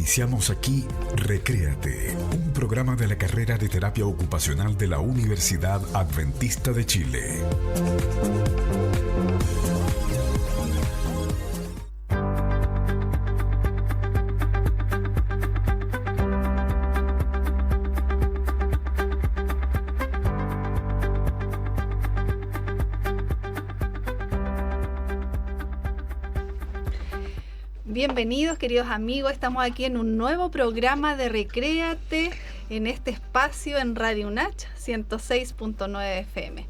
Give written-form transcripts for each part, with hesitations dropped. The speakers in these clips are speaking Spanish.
Iniciamos aquí Recréate, un programa de la carrera de terapia ocupacional de la Universidad Adventista de Chile. Bienvenidos, queridos amigos, estamos aquí en un nuevo programa de Recréate en este espacio en Radio UNACH 106.9 FM.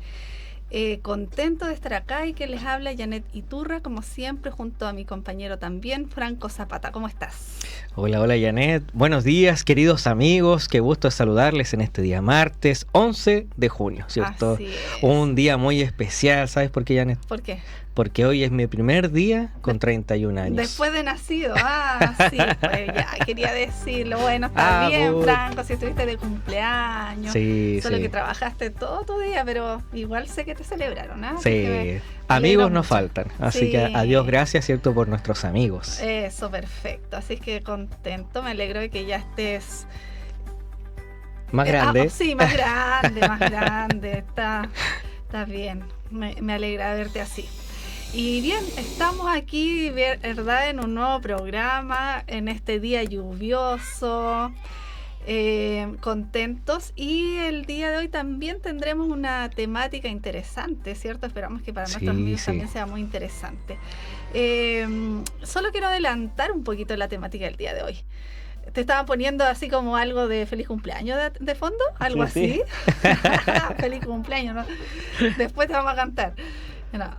Contento de estar acá y que les habla Janet Iturra, como siempre, junto a mi compañero también, Franco Zapata. ¿Cómo estás? Hola Janet. Buenos días, queridos amigos. Qué gusto saludarles en este día martes 11 de junio, ¿cierto? Así es. Un día muy especial. ¿Sabes por qué, Janet? ¿Por qué? Porque hoy es mi primer día con 31 años. Después de nacido. Sí, pues ya, quería decirlo. Bueno, está bien, Franco, si estuviste de cumpleaños. Sí, Solo sí. que trabajaste todo tu día, pero igual sé que te celebraron, ¿ah? Sí, amigos nos faltan. Así Sí. que a Dios gracias, ¿cierto? Por nuestros amigos. Eso, perfecto. Así que contento, me alegro de que ya estés... Más grande. Sí, más grande. Está bien. Me alegra verte así. Y bien, estamos aquí, ¿verdad?, en un nuevo programa, en este día lluvioso, contentos. Y el día de hoy también tendremos una temática interesante, ¿cierto? Esperamos que para nuestros amigos también sea muy interesante. Solo quiero adelantar un poquito la temática del día de hoy. Te estaban poniendo así como algo de feliz cumpleaños de fondo, algo así. Feliz cumpleaños, ¿no? Después te vamos a cantar. No,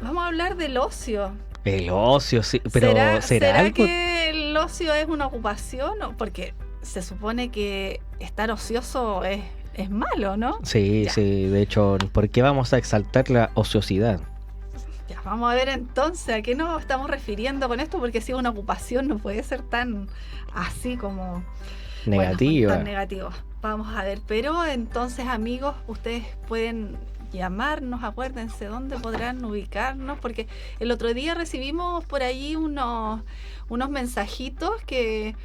vamos a hablar del ocio. El ocio, sí, pero ¿será algo? Que el ocio es una ocupación? Porque se supone que estar ocioso es malo, ¿no? Sí, ya. Sí, de hecho, ¿por qué vamos a exaltar la ociosidad? Ya, vamos a ver entonces a qué nos estamos refiriendo con esto, porque si es una ocupación no puede ser tan así como... Negativa. Tan negativo. Vamos a ver, pero entonces, amigos, ustedes pueden llamarnos, acuérdense dónde podrán ubicarnos, porque el otro día recibimos por ahí unos mensajitos que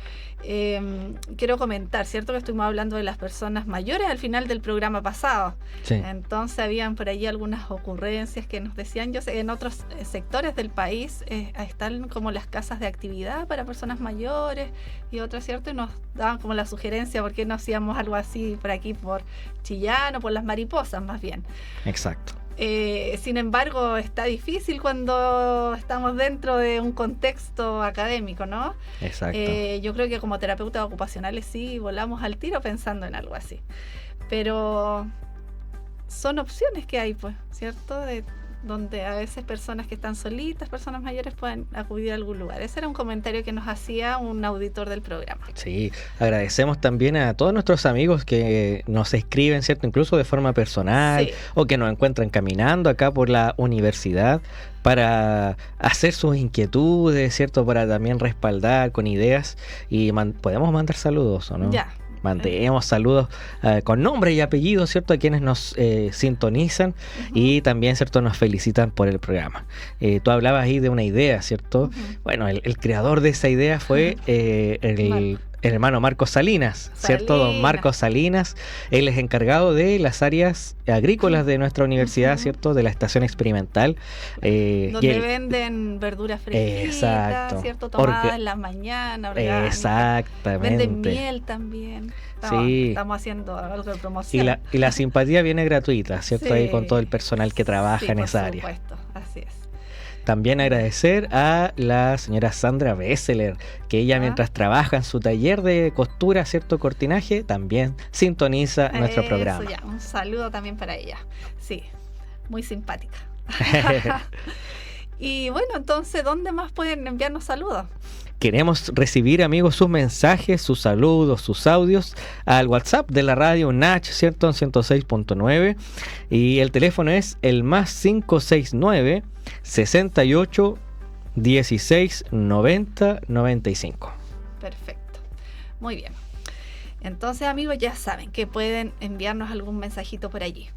quiero comentar, ¿cierto? Que estuvimos hablando de las personas mayores al final del programa pasado. Sí. Entonces habían por ahí algunas ocurrencias que nos decían, yo sé que en otros sectores del país están como las casas de actividad para personas mayores y otras, ¿cierto? Y nos daban como la sugerencia, ¿por qué no hacíamos algo así por aquí, por Chillán o por Las Mariposas, más bien? Exacto. Sin embargo, está difícil cuando estamos dentro de un contexto académico, ¿no? Exacto. Yo creo que como terapeutas ocupacionales sí volamos al tiro pensando en algo así. Pero son opciones que hay, pues, ¿cierto? Donde a veces personas que están solitas, personas mayores, pueden acudir a algún lugar. Ese era un comentario que nos hacía un auditor del programa. Sí, agradecemos también a todos nuestros amigos que nos escriben, ¿cierto? Incluso de forma personal, Sí. o que nos encuentran caminando acá por la universidad para hacer sus inquietudes, ¿cierto? Para también respaldar con ideas y podemos mandar saludos, ¿o no? Ya. Mandemos saludos con nombre y apellido, ¿cierto? A quienes nos sintonizan. Uh-huh. Y también, ¿cierto? Nos felicitan por el programa. Tú hablabas ahí de una idea, ¿cierto? Uh-huh. Bueno, el creador de esa idea fue el hermano Marcos Salinas, ¿cierto? Don Marcos Salinas. Él es encargado de las áreas agrícolas de nuestra universidad, ¿cierto? De la estación experimental. Donde venden verduras fresquitas, ¿cierto? Tomadas en la mañana, orgánicas. Exactamente. Venden miel también. Estamos haciendo algo de promoción. Y la simpatía viene gratuita, ¿cierto? Sí. Ahí con todo el personal que trabaja en esa área. Por supuesto, así es. También agradecer a la señora Sandra Besseler, que ella mientras trabaja en su taller de costura, ¿cierto? Cortinaje, también sintoniza nuestro programa. Ya, un saludo también para ella. Sí, muy simpática. Y bueno, entonces, ¿dónde más pueden enviarnos saludos? Queremos recibir, amigos, sus mensajes, sus saludos, sus audios al WhatsApp de la radio UNACH, ¿cierto? En 106.9. Y el teléfono es el +569 68 16 90 95. Perfecto. Muy bien. Entonces, amigos, ya saben que pueden enviarnos algún mensajito por allí.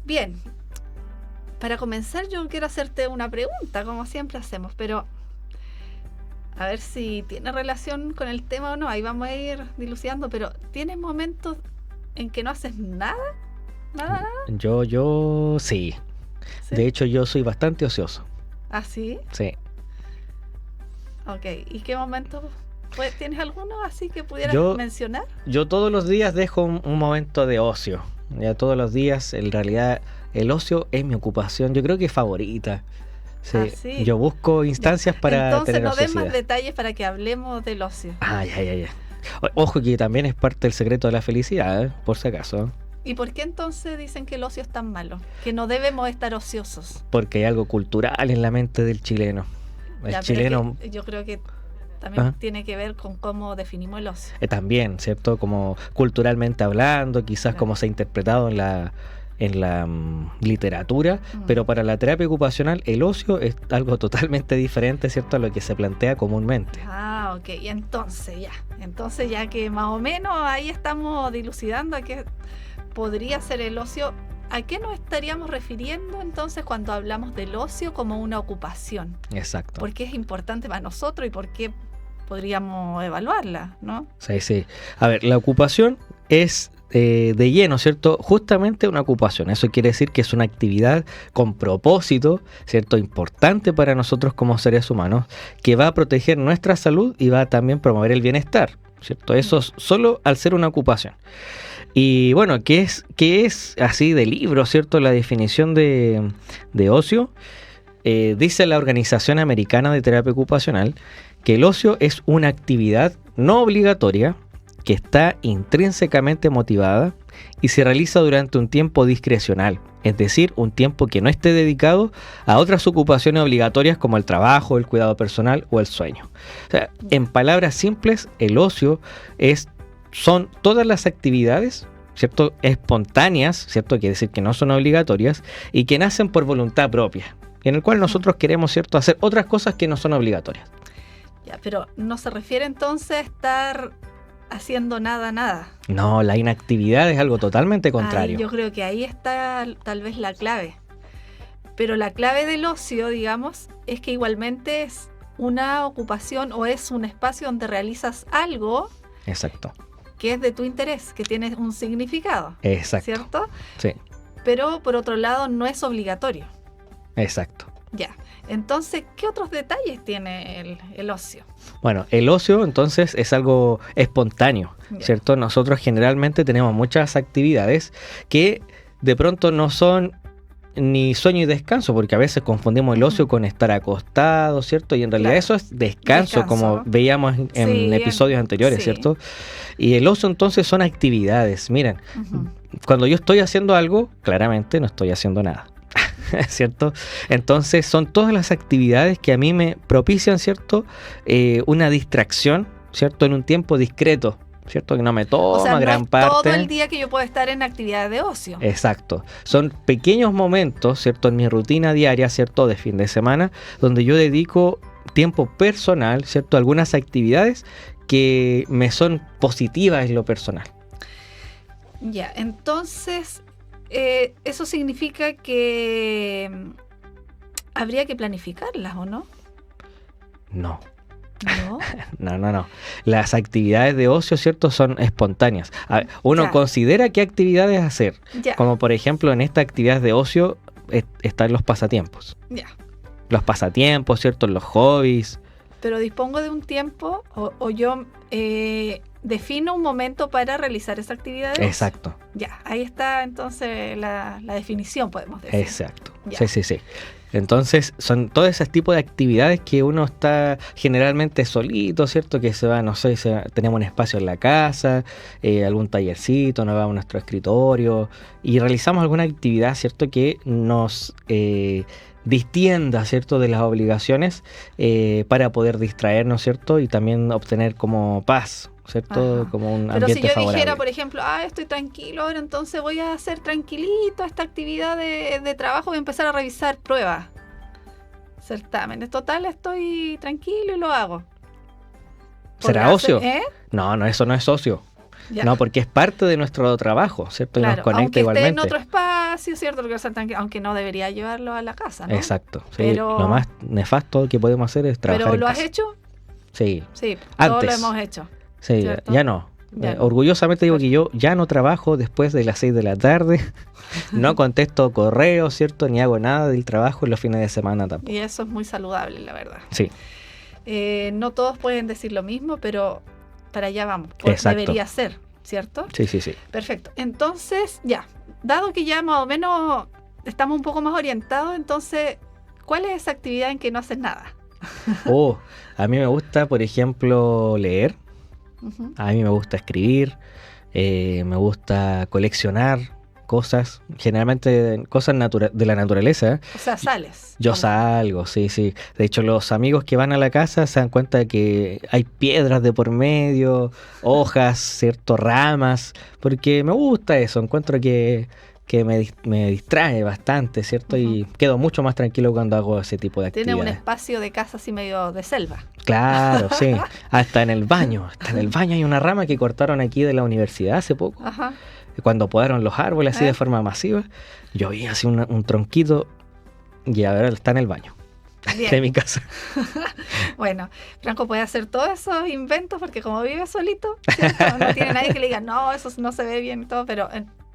Bien. Para comenzar, yo quiero hacerte una pregunta, como siempre hacemos, pero a ver si tiene relación con el tema o no, ahí vamos a ir dilucidando, pero ¿tienes momentos en que no haces nada? ¿Nada? Yo sí. ¿Sí? De hecho, yo soy bastante ocioso. ¿Ah, sí? Sí. Ok, ¿y qué momentos? ¿Tienes alguno así que pudieras mencionar? Yo todos los días dejo un momento de ocio. Ya todos los días, en realidad, el ocio es mi ocupación, yo creo que favorita. Sí. Ah, ¿sí? Yo busco instancias para entonces, tener no des más ociosidad. detalles para que hablemos del ocio. Ya. Ojo que también es parte del secreto de la felicidad, por si acaso. ¿Y por qué entonces dicen que el ocio es tan malo? Que no debemos estar ociosos. Porque hay algo cultural en la mente del chileno. El chileno... yo creo que también tiene que ver con cómo definimos el ocio. También, ¿cierto? Como culturalmente hablando, quizás Claro. como se ha interpretado en la literatura, pero para la terapia ocupacional el ocio es algo totalmente diferente, ¿cierto? A lo que se plantea comúnmente. Ah, ok. Y entonces ya que más o menos ahí estamos dilucidando a qué podría ser el ocio, ¿a qué nos estaríamos refiriendo entonces cuando hablamos del ocio como una ocupación? Exacto. ¿Por qué es importante para nosotros y por qué podríamos evaluarla, no? Sí. A ver, la ocupación es de lleno, ¿cierto? Justamente una ocupación. Eso quiere decir que es una actividad con propósito, ¿cierto? Importante para nosotros como seres humanos, que va a proteger nuestra salud y va a también promover el bienestar, ¿cierto? Eso es solo al ser una ocupación. Y bueno, ¿qué es así de libro, ¿cierto? La definición de ocio. Dice la Organización Americana de Terapia Ocupacional que el ocio es una actividad no obligatoria que está intrínsecamente motivada y se realiza durante un tiempo discrecional, es decir, un tiempo que no esté dedicado a otras ocupaciones obligatorias como el trabajo, el cuidado personal o el sueño. O sea, en palabras simples, el ocio son todas las actividades, ¿cierto?, espontáneas, ¿cierto?, quiere decir que no son obligatorias y que nacen por voluntad propia, en el cual nosotros queremos, ¿cierto?, hacer otras cosas que no son obligatorias. Ya, pero no se refiere entonces a estar haciendo nada. No, la inactividad es algo totalmente contrario. Yo creo que ahí está tal vez la clave. Pero la clave del ocio, digamos, es que igualmente es una ocupación o es un espacio donde realizas algo. Exacto. Que es de tu interés, que tiene un significado. Exacto. ¿Cierto? Sí. Pero por otro lado no es obligatorio. Exacto. Ya. Entonces, ¿qué otros detalles tiene el ocio? Bueno, el ocio entonces es algo espontáneo, ¿cierto? Nosotros generalmente tenemos muchas actividades que de pronto no son ni sueño y descanso, porque a veces confundimos el ocio con estar acostado, ¿cierto? Y en realidad eso es descanso, como veíamos en episodios anteriores, ¿cierto? Y el ocio entonces son actividades. Miren, cuando yo estoy haciendo algo, claramente no estoy haciendo nada. ¿Cierto? Entonces son todas las actividades que a mí me propician, ¿cierto? Una distracción, ¿cierto? En un tiempo discreto, ¿cierto? Que no me toma gran parte. Todo el día que yo puedo estar en actividades de ocio. Exacto. Son pequeños momentos, ¿cierto? En mi rutina diaria, ¿cierto? De fin de semana, donde yo dedico tiempo personal, ¿cierto? A algunas actividades que me son positivas en lo personal. Ya, entonces... eso significa que habría que planificarlas, ¿o no? No. ¿No? No. Las actividades de ocio, ¿cierto?, son espontáneas. A ver, uno considera qué actividades hacer. Ya. Como por ejemplo, en estas actividades de ocio están los pasatiempos. Ya. Los pasatiempos, ¿cierto?, los hobbies. Pero dispongo de un tiempo o yo defino un momento para realizar esa actividad. Exacto. Ya, ahí está entonces la definición, podemos decir. Exacto. Ya. Sí. Entonces son todos esos tipos de actividades que uno está generalmente solito, ¿cierto? Que se va, no sé, tenemos un espacio en la casa, algún tallercito, nos vamos a nuestro escritorio y realizamos alguna actividad, ¿cierto? Que nos distienda, ¿cierto?, de las obligaciones para poder distraernos, ¿cierto? Y también obtener como paz, ¿cierto? Ajá. Como un ambiente favorable. Pero si yo favorable. dijera, por ejemplo, estoy tranquilo ahora, entonces voy a hacer tranquilito esta actividad de trabajo, voy a empezar a revisar pruebas, certámenes. Total, estoy tranquilo y lo hago. ¿Será ocio? No, eso no es ocio. Ya. No, porque es parte de nuestro trabajo, ¿cierto? Claro, y nos conecta aunque igualmente. esté en otro espacio, ¿cierto? Aunque no debería llevarlo a la casa, ¿no? Exacto. Sí, lo más nefasto que podemos hacer es trabajar en casa. ¿Pero lo has hecho? Sí. Sí, Antes. todos lo hemos hecho. Sí, ¿cierto? ya no. Ya no. Orgullosamente digo que yo ya no trabajo después de las 6 de la tarde, no contesto correos, ¿cierto? Ni hago nada del trabajo en los fines de semana tampoco. Y eso es muy saludable, la verdad. Sí, No todos pueden decir lo mismo, pero para allá vamos. Exacto. Debería ser, ¿cierto? sí, sí, sí. Perfecto. Entonces, ya, dado que ya más o menos estamos un poco más orientados, entonces, ¿cuál es esa actividad en que no haces nada? A mí me gusta, por ejemplo, leer, Ujú. a mí me gusta escribir, me gusta coleccionar cosas, generalmente cosas de la naturaleza. O sea, sales. Yo ¿Cómo? salgo, sí, sí. De hecho, los amigos que van a la casa se dan cuenta de que hay piedras de por medio, hojas, cierto, ramas, porque me gusta eso, encuentro que me distrae bastante, ¿cierto? Y quedo mucho más tranquilo cuando hago ese tipo de Tiene un actividades. espacio de casa así medio de selva. Claro, sí. Hasta en el baño hay una rama que cortaron aquí de la universidad hace poco. Ajá. Cuando podaron los árboles así de ¿Eh? forma masiva, yo vi así un tronquito y ahora está en el baño Bien. de mi casa. Bueno, Franco puede hacer todos esos inventos porque como vive solito, ¿cierto? No tiene nadie que le diga, no, eso no se ve bien y todo, pero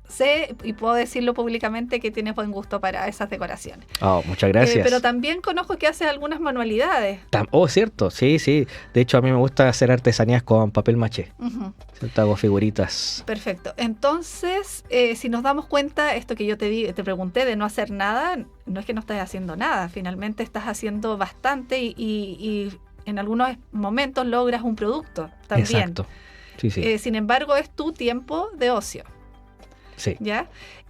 sé y puedo decirlo públicamente que tienes buen gusto para esas decoraciones. Oh, muchas gracias. Pero también conozco que haces algunas manualidades. Cierto, sí, sí. De hecho, a mí me gusta hacer artesanías con papel maché. Ujú. ¿Cierto? Hago figuritas. Perfecto. Entonces, si nos damos cuenta, esto que yo te pregunté de no hacer nada, no es que no estés haciendo nada, finalmente estás haciendo bastante y en algunos momentos logras un producto también. Exacto. Sí, sí. Sin embargo, es tu tiempo de ocio, Sí. ¿ya?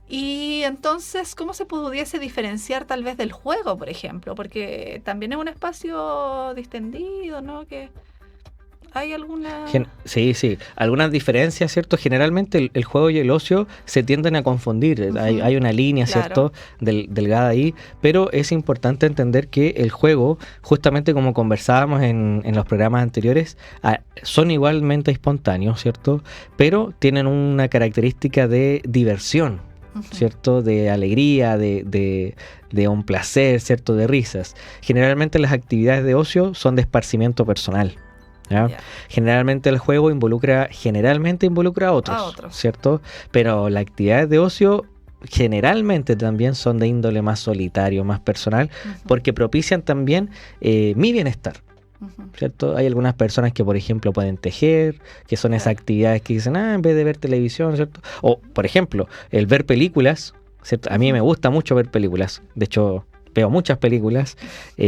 Y entonces, ¿cómo se pudiese diferenciar tal vez del juego, por ejemplo? Porque también es un espacio distendido, ¿no? Que hay alguna... Sí, sí. Algunas diferencias, ¿cierto? Generalmente el juego y el ocio se tienden a confundir. Ujú. Hay una línea, Claro. ¿cierto? Delgada ahí. Pero es importante entender que el juego, justamente como conversábamos en los programas anteriores, son igualmente espontáneos, ¿cierto? Pero tienen una característica de diversión, Ujú. ¿cierto? De alegría, de un placer, ¿cierto? De risas. Generalmente las actividades de ocio son de esparcimiento personal. ¿Ya? Ya. Generalmente el juego involucra a otros, ¿cierto? Pero las actividades de ocio generalmente también son de índole más solitario, más personal, Ujú. porque propician también mi bienestar, Ujú. ¿cierto? Hay algunas personas que, por ejemplo, pueden tejer, que son esas Claro. actividades que dicen, en vez de ver televisión, ¿cierto? O, por ejemplo, el ver películas, ¿cierto? A mí me gusta mucho ver películas, de hecho, veo muchas películas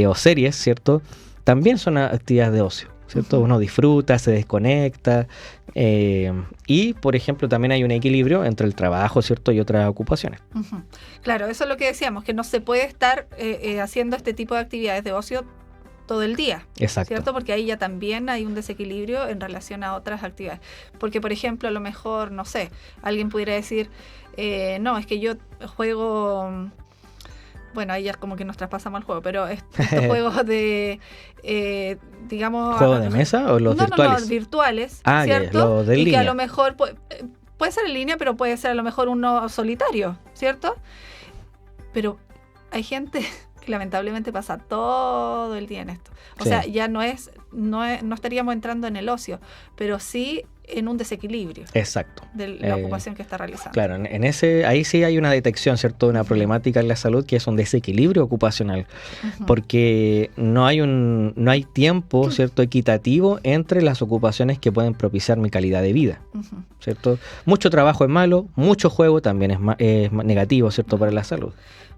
o series, ¿cierto? También son actividades de ocio, ¿cierto? Ujú. Uno disfruta, se desconecta y, por ejemplo, también hay un equilibrio entre el trabajo, ¿cierto? Y otras ocupaciones. Ujú. Claro, eso es lo que decíamos, que no se puede estar haciendo este tipo de actividades de ocio todo el día, Exacto. ¿cierto? Porque ahí ya también hay un desequilibrio en relación a otras actividades. Porque, por ejemplo, a lo mejor, no sé, alguien pudiera decir, no, es que yo juego... Bueno, ahí ya como que nos traspasamos al juego, pero estos juegos de, digamos... ¿Juego de mesa o los virtuales? No, virtuales, Ah, ya, ¿cierto? los de y línea. que a lo mejor puede ser en línea, pero puede ser a lo mejor uno solitario, ¿cierto? Pero hay gente que lamentablemente pasa todo el día en esto. O Sí. sea, ya no estaríamos entrando en el ocio, pero sí en un desequilibrio Exacto. de la ocupación que está realizando. Claro, ahí sí hay una detección, ¿cierto? De una problemática en la salud que es un desequilibrio ocupacional, Ujú. porque no hay tiempo, ¿cierto? Equitativo entre las ocupaciones que pueden propiciar mi calidad de vida, Ujú. ¿cierto? Mucho trabajo es malo, mucho juego también es negativo, ¿cierto? Para la salud.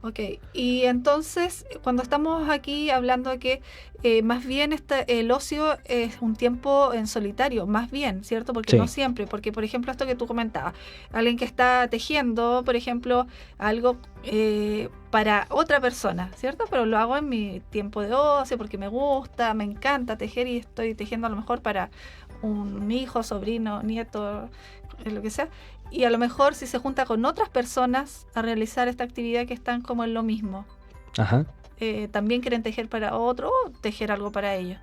Ok, y entonces cuando estamos aquí hablando de que más bien el ocio es un tiempo en solitario, más bien, ¿cierto? Porque Sí. no siempre, porque por ejemplo esto que tú comentabas, alguien que está tejiendo, por ejemplo, algo para otra persona, ¿cierto? Pero lo hago en mi tiempo de ocio porque me gusta, me encanta tejer y estoy tejiendo a lo mejor para un hijo, sobrino, nieto, lo que sea. Y a lo mejor si se junta con otras personas a realizar esta actividad que están como en lo mismo, Ajá. también quieren tejer para otro o tejer algo para ellos.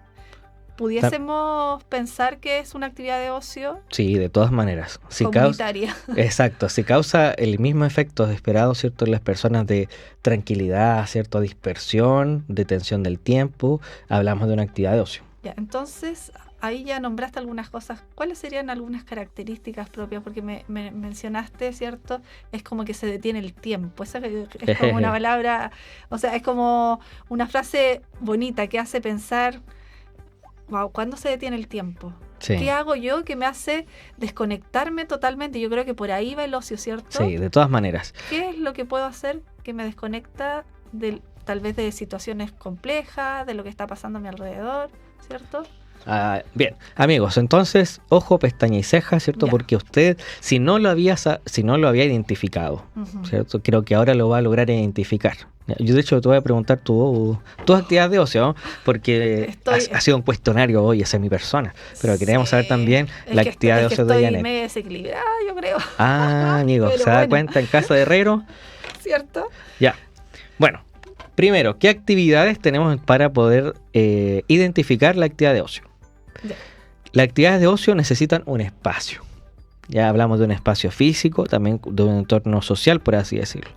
¿Pudiésemos pensar que es una actividad de ocio Sí, de todas maneras. comunitaria? Exacto, si causa el mismo efecto esperado, ¿cierto? En las personas de tranquilidad, ¿cierto? Dispersión, detención del tiempo, hablamos de una actividad de ocio. Ya, entonces, ahí ya nombraste algunas cosas. ¿Cuáles serían algunas características propias? Porque me mencionaste, ¿cierto? Es como que se detiene el tiempo. Esa es como una palabra, o sea, es como una frase bonita que hace pensar, wow, ¿cuándo se detiene el tiempo? Sí. ¿Qué hago yo que me hace desconectarme totalmente? Yo creo que por ahí va el ocio, ¿cierto? Sí, de todas maneras. ¿Qué es lo que puedo hacer que me desconecta tal vez de situaciones complejas, de lo que está pasando a mi alrededor, ¿cierto? Bien, amigos, entonces, ojo, pestaña y ceja, ¿cierto? Ya. Porque usted, si no lo había identificado, ¿cierto? Creo que ahora lo va a lograr identificar. Yo, de hecho, te voy a preguntar tus actividades de ocio, ¿no? Porque ha sido un cuestionario hoy hacia mi persona, pero queremos saber también la actividad de ocio de Janet. Estoy medio desequilibrada, yo creo. Amigo, ¿se da cuenta en casa de herrero? ¿Cierto? Ya, bueno. Primero, ¿qué actividades tenemos para poder identificar la actividad de ocio? Ya. Las actividades de ocio necesitan un espacio. Ya hablamos de un espacio físico, también de un entorno social, por así decirlo.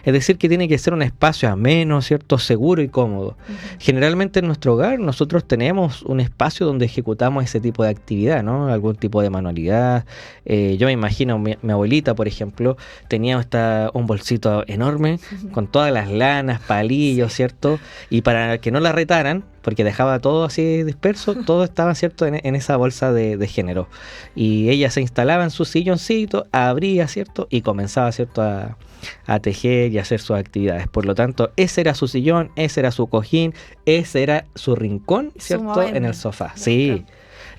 Es decir, que tiene que ser un espacio ameno, ¿cierto? Seguro y cómodo. Generalmente en nuestro hogar nosotros tenemos un espacio donde ejecutamos ese tipo de actividad, ¿no? Algún tipo de manualidad. Yo me imagino, mi abuelita, por ejemplo, tenía un bolsito enorme con todas las lanas, palillos, ¿cierto? Y para que no la retaran, porque dejaba todo así disperso, todo estaba, ¿cierto?, en esa bolsa de género. Y ella se instalaba en su silloncito, abría, ¿cierto?, y comenzaba, ¿cierto?, a tejer y a hacer sus actividades. Por lo tanto, ese era su sillón, ese era su cojín, ese era su rincón, ¿cierto?, en el sofá. Sí,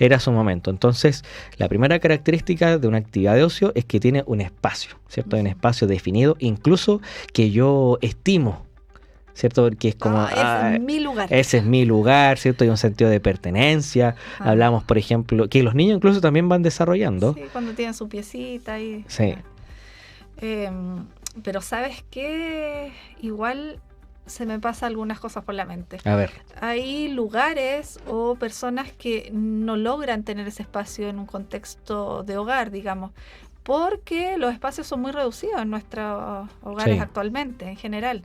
era su momento. Entonces, la primera característica de una actividad de ocio es que tiene un espacio, ¿cierto?, un espacio definido, incluso que yo estimo, ¿cierto? Porque es como... ese es mi lugar. Ese es mi lugar, ¿cierto? Hay un sentido de pertenencia. Hablamos, por ejemplo, que los niños incluso también van desarrollando. Sí, cuando tienen su piecita y... Sí. Pero ¿sabes qué? Igual se me pasa algunas cosas por la mente. A ver. Hay lugares o personas que no logran tener ese espacio en un contexto de hogar, digamos, porque los espacios son muy reducidos en nuestros hogares actualmente, en general.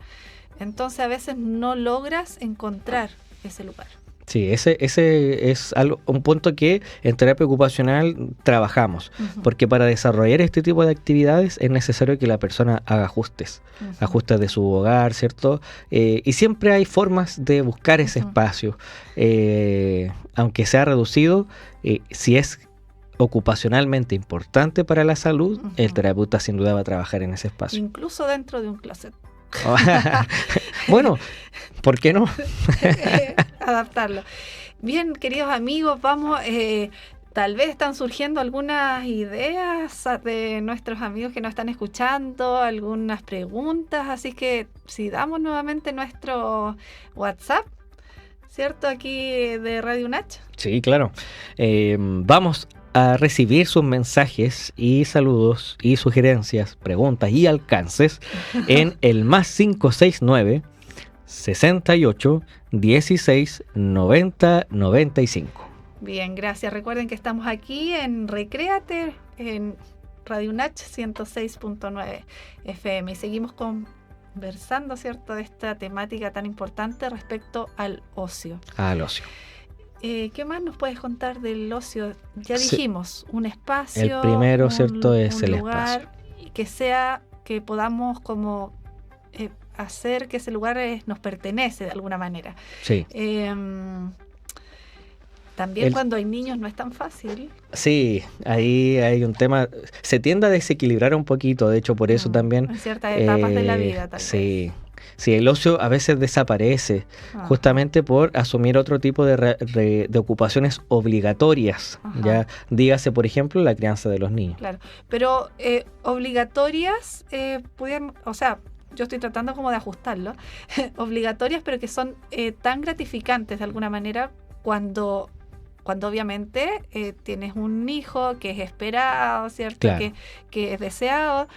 Entonces a veces no logras encontrar ese lugar. Sí, ese es un punto que en terapia ocupacional trabajamos, porque para desarrollar este tipo de actividades es necesario que la persona haga ajustes de su hogar, ¿cierto? Y siempre hay formas de buscar ese espacio, aunque sea reducido, si es ocupacionalmente importante para la salud, el terapeuta sin duda va a trabajar en ese espacio. Incluso dentro de un closet. Bueno, ¿por qué no? Adaptarlo. Bien, queridos amigos, vamos, tal vez están surgiendo algunas ideas de nuestros amigos que nos están escuchando, algunas preguntas, así que si damos nuevamente nuestro WhatsApp, ¿cierto? Aquí de Radio Nach. Sí, claro. Vamos a recibir sus mensajes y saludos y sugerencias, preguntas y alcances en el más 569 68 16 90 95. Bien, gracias. Recuerden que estamos aquí en Recréate, en Radio Nach 106.9 FM y seguimos conversando, ¿cierto?, de esta temática tan importante respecto al ocio. Al ocio. ¿Qué más nos puedes contar del ocio? Ya dijimos, un espacio. El primero, ¿cierto?, es el espacio. Que podamos como hacer que ese lugar nos pertenece de alguna manera. Sí. También cuando hay niños no es tan fácil. Sí, ahí hay un tema. Se tiende a desequilibrar un poquito, de hecho, por eso también. En ciertas etapas de la vida, tal vez. Sí, el ocio a veces desaparece justamente por asumir otro tipo de ocupaciones obligatorias. Ya dígase, por ejemplo, la crianza de los niños. Claro, pero obligatorias, o sea, yo estoy tratando como de ajustarlo, obligatorias, pero que son tan gratificantes de alguna manera cuando obviamente tienes un hijo que es esperado, ¿cierto? Claro. Que es deseado.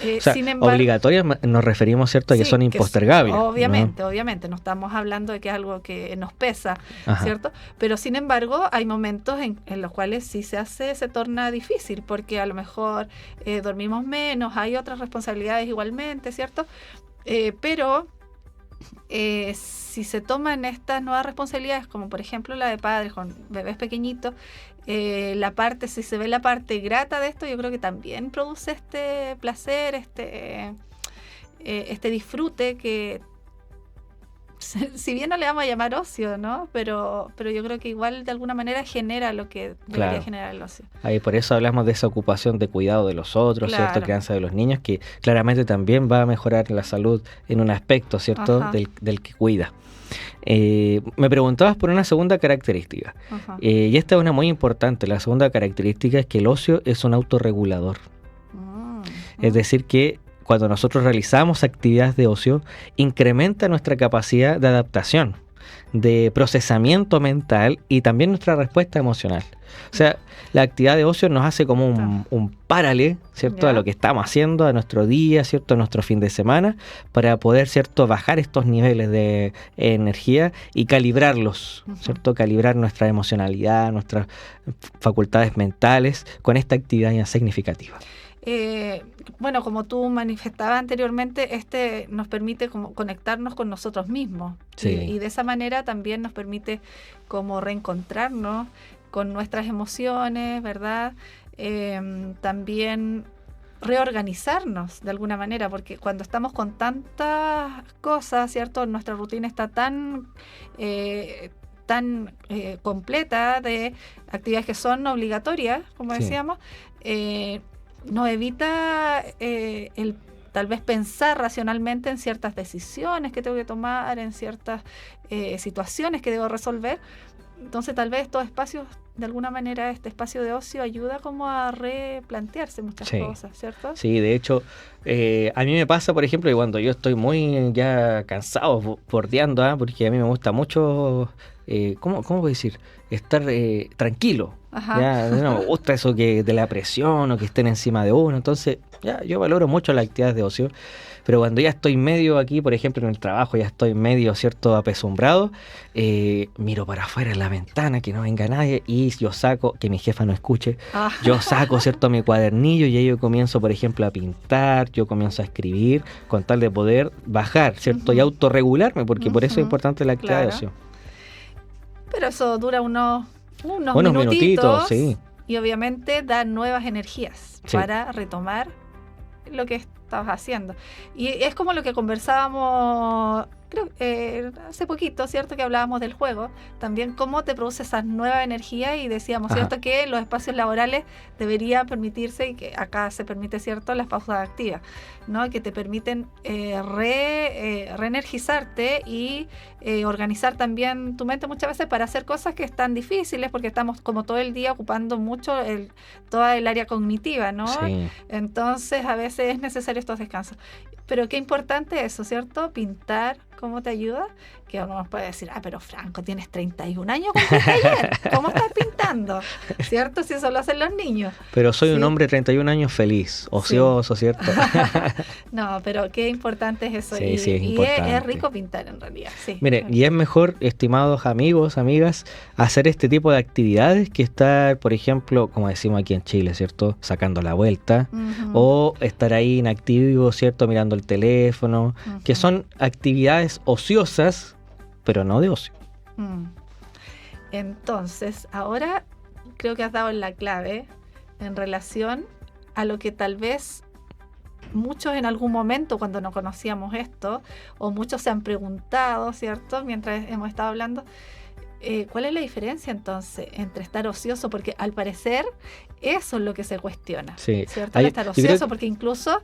O sea, sin embargo, obligatorias nos referimos, ¿cierto?, a que son impostergables. Obviamente, no estamos hablando de que es algo que nos pesa, ¿cierto? Pero sin embargo, hay momentos en los cuales sí se torna difícil, porque a lo mejor dormimos menos, hay otras responsabilidades igualmente, ¿cierto? Pero si se toman estas nuevas responsabilidades, como por ejemplo la de padres con bebés pequeñitos, si se ve la parte grata de esto, yo creo que también produce este placer, este disfrute que, si bien no le vamos a llamar ocio, ¿no? Pero yo creo que igual de alguna manera genera lo que debería generar el ocio. Ahí por eso hablamos de esa ocupación de cuidado de los otros, Claro. ¿cierto? Crianza de los niños, que claramente también va a mejorar la salud en un aspecto, ¿cierto? Ajá. Del que cuida. Me preguntabas por una segunda característica. Ajá. Y esta es una muy importante. La segunda característica es que el ocio es un autorregulador. Es decir, que cuando nosotros realizamos actividades de ocio, incrementa nuestra capacidad de adaptación, de procesamiento mental y también nuestra respuesta emocional. O sea, la actividad de ocio nos hace como un párale, ¿cierto? Ya. A lo que estamos haciendo, a nuestro día, ¿cierto? A nuestro fin de semana, para poder, ¿cierto? Bajar estos niveles de energía y calibrarlos, ¿cierto? Calibrar nuestra emocionalidad, nuestras facultades mentales con esta actividad significativa. Bueno, como tú manifestabas anteriormente, nos permite como conectarnos con nosotros mismos. Sí. Y de esa manera también nos permite como reencontrarnos con nuestras emociones, ¿verdad? También reorganizarnos de alguna manera, porque cuando estamos con tantas cosas, ¿cierto? Nuestra rutina está tan completa de actividades que son obligatorias, como Sí. decíamos, nos evita el tal vez pensar racionalmente en ciertas decisiones que tengo que tomar, en ciertas situaciones que debo resolver. Entonces tal vez estos espacios, de alguna manera este espacio de ocio ayuda como a replantearse muchas cosas, ¿cierto? Sí, de hecho, a mí me pasa, por ejemplo, que cuando yo estoy muy ya cansado, bordeando, porque a mí me gusta mucho, ¿cómo puedo decir? Estar tranquilo. Ajá. Ya, no me gusta eso que de la presión o que estén encima de uno. Entonces, ya yo valoro mucho las actividades de ocio. Pero cuando ya estoy medio aquí, por ejemplo, en el trabajo, ya estoy medio, ¿cierto?, apesumbrado, miro para afuera en la ventana, que no venga nadie, y yo saco, que mi jefa no escuche, yo saco, ¿cierto?, mi cuadernillo y ahí yo comienzo, por ejemplo, a pintar, yo comienzo a escribir, con tal de poder bajar, ¿cierto?, y autorregularme, porque por eso es importante la actividad de ocio. Pero eso dura unos minutitos, sí. Y obviamente da nuevas energías para retomar lo que estabas haciendo. Y es como lo que conversábamos, creo, hace poquito, ¿cierto? Que hablábamos del juego. También cómo te produce esa nueva energía y decíamos, ¿cierto? Que los espacios laborales debería permitirse, y que acá se permite, ¿cierto? Las pausas activas, ¿no? Que te permiten reenergizarte y organizar también tu mente muchas veces para hacer cosas que están difíciles, porque estamos como todo el día ocupando mucho toda el área cognitiva, ¿no? Sí. Entonces a veces es necesario estos descansos. Pero qué importante eso, ¿cierto? Pintar, ¿cómo te ayuda? Que uno nos puede decir, pero Franco, tienes 31 años, cumpliste ayer, ¿cómo estás pintando? ¿Cierto? Si eso lo hacen los niños. Pero soy un hombre de 31 años feliz, ocioso, ¿cierto? No, pero qué importante es eso. Sí, y es importante. Es rico pintar en realidad. Sí. Mire, y es mejor, estimados amigos, amigas, hacer este tipo de actividades que estar, por ejemplo, como decimos aquí en Chile, ¿cierto? Sacando la vuelta, o estar ahí inactivo, ¿cierto? Mirando el teléfono, que son actividades ociosas, pero no de ocio. Entonces, ahora creo que has dado la clave en relación a lo que tal vez muchos en algún momento, cuando no conocíamos esto, o muchos se han preguntado, ¿cierto? Mientras hemos estado hablando, ¿cuál es la diferencia entonces entre estar ocioso? Porque al parecer eso es lo que se cuestiona, ¿cierto? Estar ocioso, porque incluso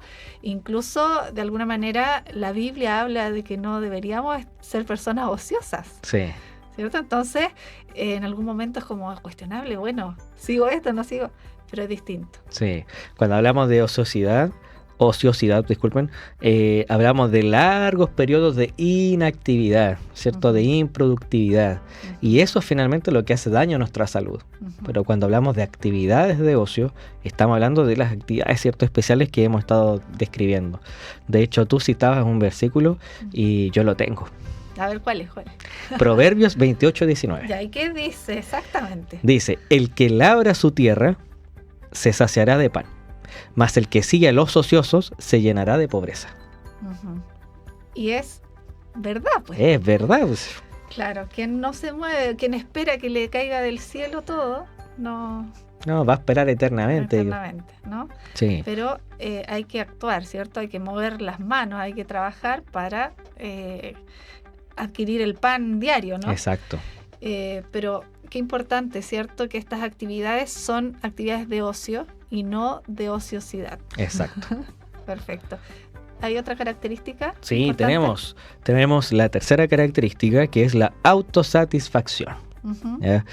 de alguna manera la Biblia habla de que no deberíamos ser personas ociosas, ¿cierto? Entonces en algún momento es como cuestionable, bueno, ¿sigo esto, no sigo? Pero es distinto. Sí, cuando hablamos de ociosidad, disculpen, hablamos de largos periodos de inactividad, ¿cierto? De improductividad. Y eso es finalmente lo que hace daño a nuestra salud. Pero cuando hablamos de actividades de ocio, estamos hablando de las actividades, ¿cierto?, especiales que hemos estado describiendo. De hecho, tú citabas un versículo y yo lo tengo. A ver, ¿cuál es? Proverbios 28:19. ¿Y qué dice exactamente? Dice, el que labra su tierra se saciará de pan, mas el que sigue a los ociosos se llenará de pobreza. Y es verdad, pues. Es verdad, pues. Claro, quien no se mueve, quien espera que le caiga del cielo todo, no... No, va a esperar eternamente. Eternamente, ¿no? Sí. Pero hay que actuar, ¿cierto? Hay que mover las manos, hay que trabajar para adquirir el pan diario, ¿no? Exacto. Pero qué importante, ¿cierto? Que estas actividades son actividades de ocio y no de ociosidad. Exacto. Perfecto. ¿Hay otra característica? Sí, importante? tenemos la tercera característica, que es la autosatisfacción. Uh-huh. ¿Ya?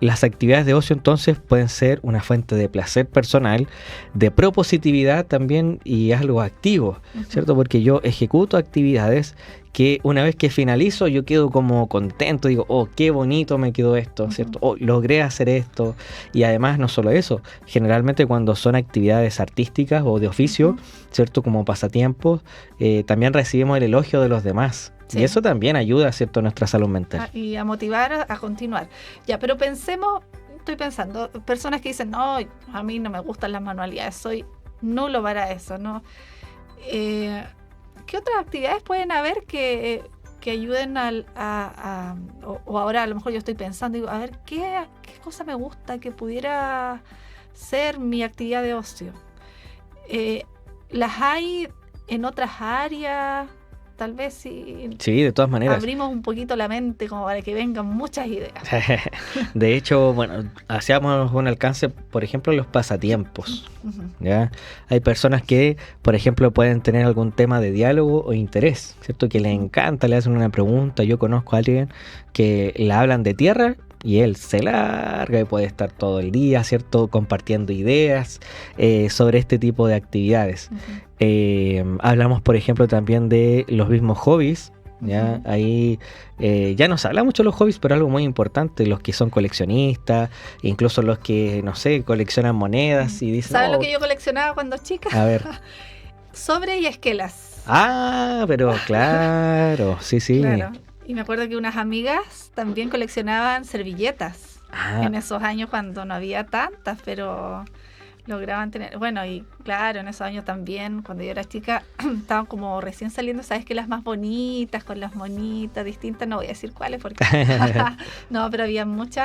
Las actividades de ocio entonces pueden ser una fuente de placer personal, de propositividad también y algo activo, Uh-huh. ¿cierto? Porque yo ejecuto actividades que una vez que finalizo yo quedo como contento, digo, oh, qué bonito me quedó esto, ¿cierto? Oh, logré hacer esto. Y además no solo eso, generalmente cuando son actividades artísticas o de oficio, Uh-huh. ¿cierto? Como pasatiempos, también recibimos el elogio de los demás. Sí. Y eso también ayuda, ¿cierto?, a nuestra salud mental. Y a motivar a continuar. Ya, pero estoy pensando, personas que dicen, no, a mí no me gustan las manualidades, soy nulo para eso, ¿no? ¿Qué otras actividades pueden haber que ayuden o ahora a lo mejor yo estoy pensando, digo, a ver, ¿qué cosa me gusta que pudiera ser mi actividad de ocio? ¿Las hay en otras áreas? Tal vez si Sí, de todas maneras. abrimos un poquito la mente como para que vengan muchas ideas. De hecho, bueno, hacíamos un alcance, por ejemplo, los pasatiempos. Uh-huh. ¿Ya? Hay personas que, por ejemplo, pueden tener algún tema de diálogo o interés, ¿cierto? Que les encanta, le hacen una pregunta. Yo conozco a alguien que le hablan de tierra y él se larga y puede estar todo el día, ¿cierto? Compartiendo ideas sobre este tipo de actividades. Uh-huh. Hablamos, por ejemplo, también de los mismos hobbies. ¿Ya? Uh-huh. Ahí ya no se habla mucho de los hobbies, pero algo muy importante, los que son coleccionistas, incluso los que, no sé, coleccionan monedas y dicen... ¿Sabes "Oh, lo que yo coleccionaba cuando chica? a ver. Sobre y esquelas. Ah, pero claro, sí, sí. Claro. Y me acuerdo que unas amigas también coleccionaban servilletas Ah, en esos años cuando no había tantas, pero lograban tener... Bueno, y claro, en esos años también, cuando yo era chica, estaban como recién saliendo, ¿sabes? Que las más bonitas, con las monitas distintas, no voy a decir cuáles porque... No, pero había muchos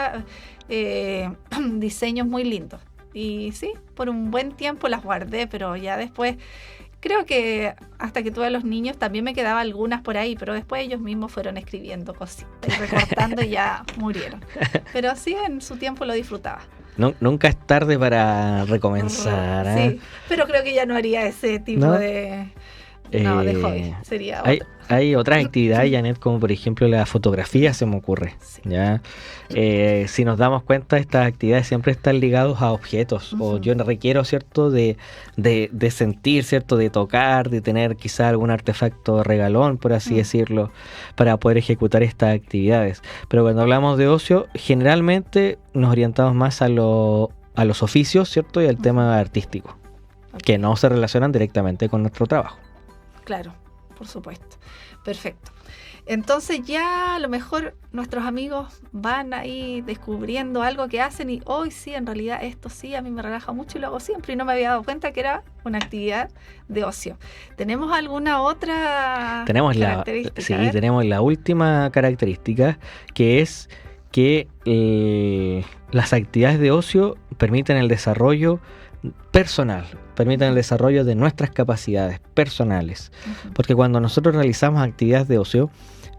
diseños muy lindos. Y sí, por un buen tiempo las guardé, pero ya después... Creo que hasta que tuve a los niños también me quedaban algunas por ahí, pero después ellos mismos fueron escribiendo cositas y recortando y ya murieron. Pero sí, en su tiempo lo disfrutaba. nunca es tarde para recomenzar. ¿eh? Sí, pero creo que ya no haría ese tipo ¿No? de hobby. Sería Hay otras actividades, Janet, como por ejemplo la fotografía, se me ocurre. Sí. ¿Ya? Si nos damos cuenta, estas actividades siempre están ligadas a objetos. Uh-huh. O yo requiero, ¿cierto?, de sentir, ¿cierto?, de tocar, de tener quizá algún artefacto regalón, por así decirlo, para poder ejecutar estas actividades. Pero cuando hablamos de ocio, generalmente nos orientamos más a los oficios, ¿cierto?, y al tema artístico, que no se relacionan directamente con nuestro trabajo. Claro, por supuesto. Perfecto. Entonces ya a lo mejor nuestros amigos van ahí descubriendo algo que hacen y hoy sí, en realidad esto sí, a mí me relaja mucho y lo hago siempre y no me había dado cuenta que era una actividad de ocio. ¿Tenemos alguna otra característica? Sí, tenemos la última característica, que es que las actividades de ocio permiten el desarrollo personal, permiten el desarrollo de nuestras capacidades personales, porque cuando nosotros realizamos actividades de ocio,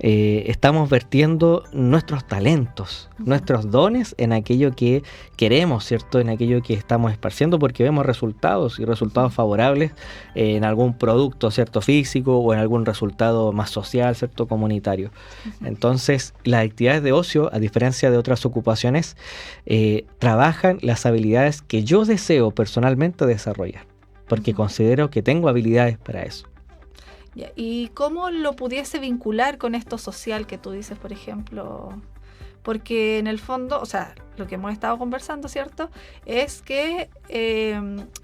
estamos vertiendo nuestros talentos, nuestros dones en aquello que queremos, ¿cierto? En aquello que estamos esparciendo, porque vemos resultados y resultados favorables en algún producto, ¿cierto?, físico o en algún resultado más social, ¿cierto?, comunitario. Entonces, las actividades de ocio, a diferencia de otras ocupaciones, trabajan las habilidades que yo deseo personalmente desarrollar, porque considero que tengo habilidades para eso. ¿Y cómo lo pudiese vincular con esto social que tú dices, por ejemplo? Porque en el fondo, o sea, lo que hemos estado conversando, ¿cierto? Es que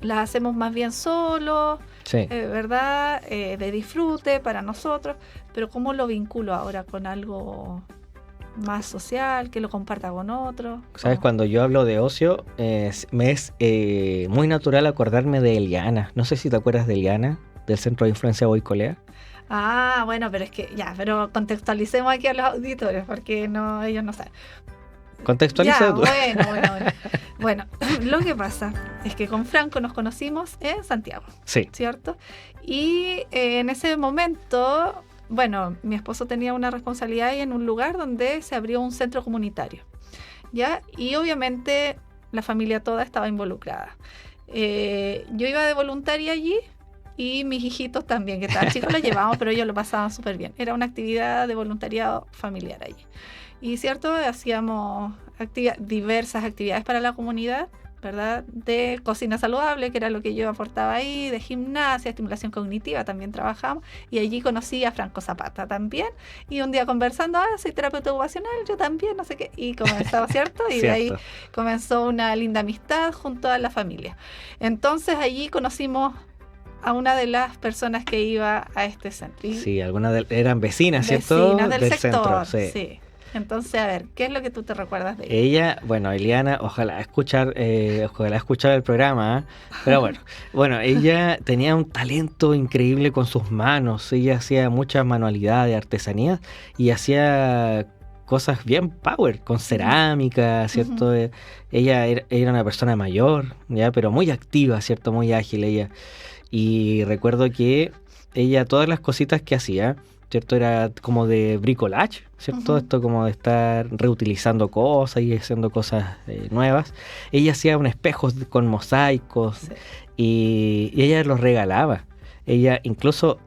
las hacemos más bien solos, Sí. ¿Verdad? De disfrute para nosotros, pero ¿cómo lo vinculo ahora con algo más social, que lo comparta con otros? ¿Sabes? Cuando yo hablo de ocio, me es muy natural acordarme de Eliana. No sé si te acuerdas de Eliana, del Centro de Influencia Boicolea. Bueno, pero es que pero contextualicemos aquí a los auditores porque ellos no saben. Contextualiza tú. Bueno, lo que pasa es que con Franco nos conocimos en Santiago, sí, ¿cierto? Y en ese momento, mi esposo tenía una responsabilidad ahí en un lugar donde se abrió un centro comunitario, ¿ya? Y obviamente la familia toda estaba involucrada. Yo iba de voluntaria allí y mis hijitos también, que estaban chicos, los llevábamos, pero ellos lo pasaban súper bien. Era una actividad de voluntariado familiar allí. Y cierto, hacíamos diversas actividades para la comunidad, ¿verdad? De cocina saludable, que era lo que yo aportaba ahí, de gimnasia, estimulación cognitiva, también trabajamos. Y allí conocí a Franco Zapata también. Y un día conversando, soy terapeuta ocupacional, yo también, no sé qué. Y comenzó, ¿cierto? Y de ahí comenzó una linda amistad junto a la familia. Entonces allí conocimos a una de las personas que iba a este centro. Sí, algunas eran vecinas, ¿cierto? Vecinas del sector, centro, sí. Entonces, a ver, ¿qué es lo que tú te recuerdas de ella? Eliana, ojalá escuchar el programa, pero ella tenía un talento increíble con sus manos. Ella hacía muchas manualidades, artesanías, y hacía cosas bien power, con cerámica, ¿cierto? Uh-huh. Ella era una persona mayor, ya, pero muy activa, ¿cierto? Muy ágil ella. Y recuerdo que ella, todas las cositas que hacía, ¿cierto? Era como de bricolage, ¿cierto? Uh-huh. Esto como de estar reutilizando cosas y haciendo cosas nuevas. Ella hacía un espejo con mosaicos, sí. y ella los regalaba. Ella incluso,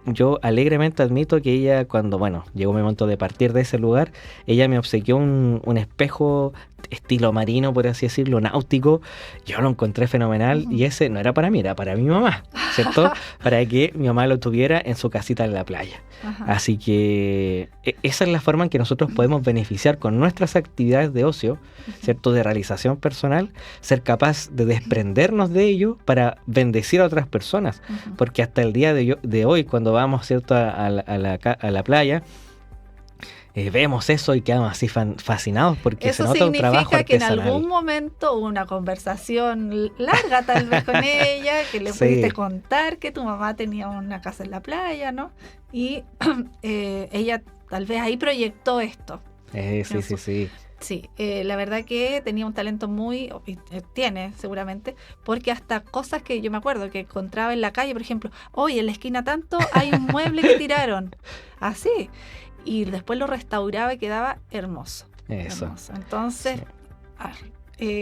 yo alegremente admito que ella, cuando, llegó mi momento de partir de ese lugar, ella me obsequió un espejo estilo marino, por así decirlo, náutico. Yo lo encontré fenomenal. Uh-huh. Y ese no era para mí, era para mi mamá, ¿cierto? Para que mi mamá lo tuviera en su casita en la playa. Uh-huh. Así que esa es la forma en que nosotros podemos beneficiar con nuestras actividades de ocio, ¿cierto? De realización personal, ser capaz de desprendernos de ello para bendecir a otras personas. Uh-huh. Porque hasta el día de hoy, cuando vamos, ¿cierto? a la playa, vemos eso y quedamos así fascinados porque eso se nota un trabajo artesanal. Eso significa que en algún momento hubo una conversación larga tal vez con ella, que le pudiste contar que tu mamá tenía una casa en la playa, ¿no? Y ella tal vez ahí proyectó esto. Sí. Sí, la verdad que tenía un talento tiene seguramente, porque hasta cosas que yo me acuerdo que encontraba en la calle, por ejemplo, en la esquina tanto hay un mueble que tiraron, así. Y después lo restauraba y quedaba hermoso. Eso. Hermoso. Entonces,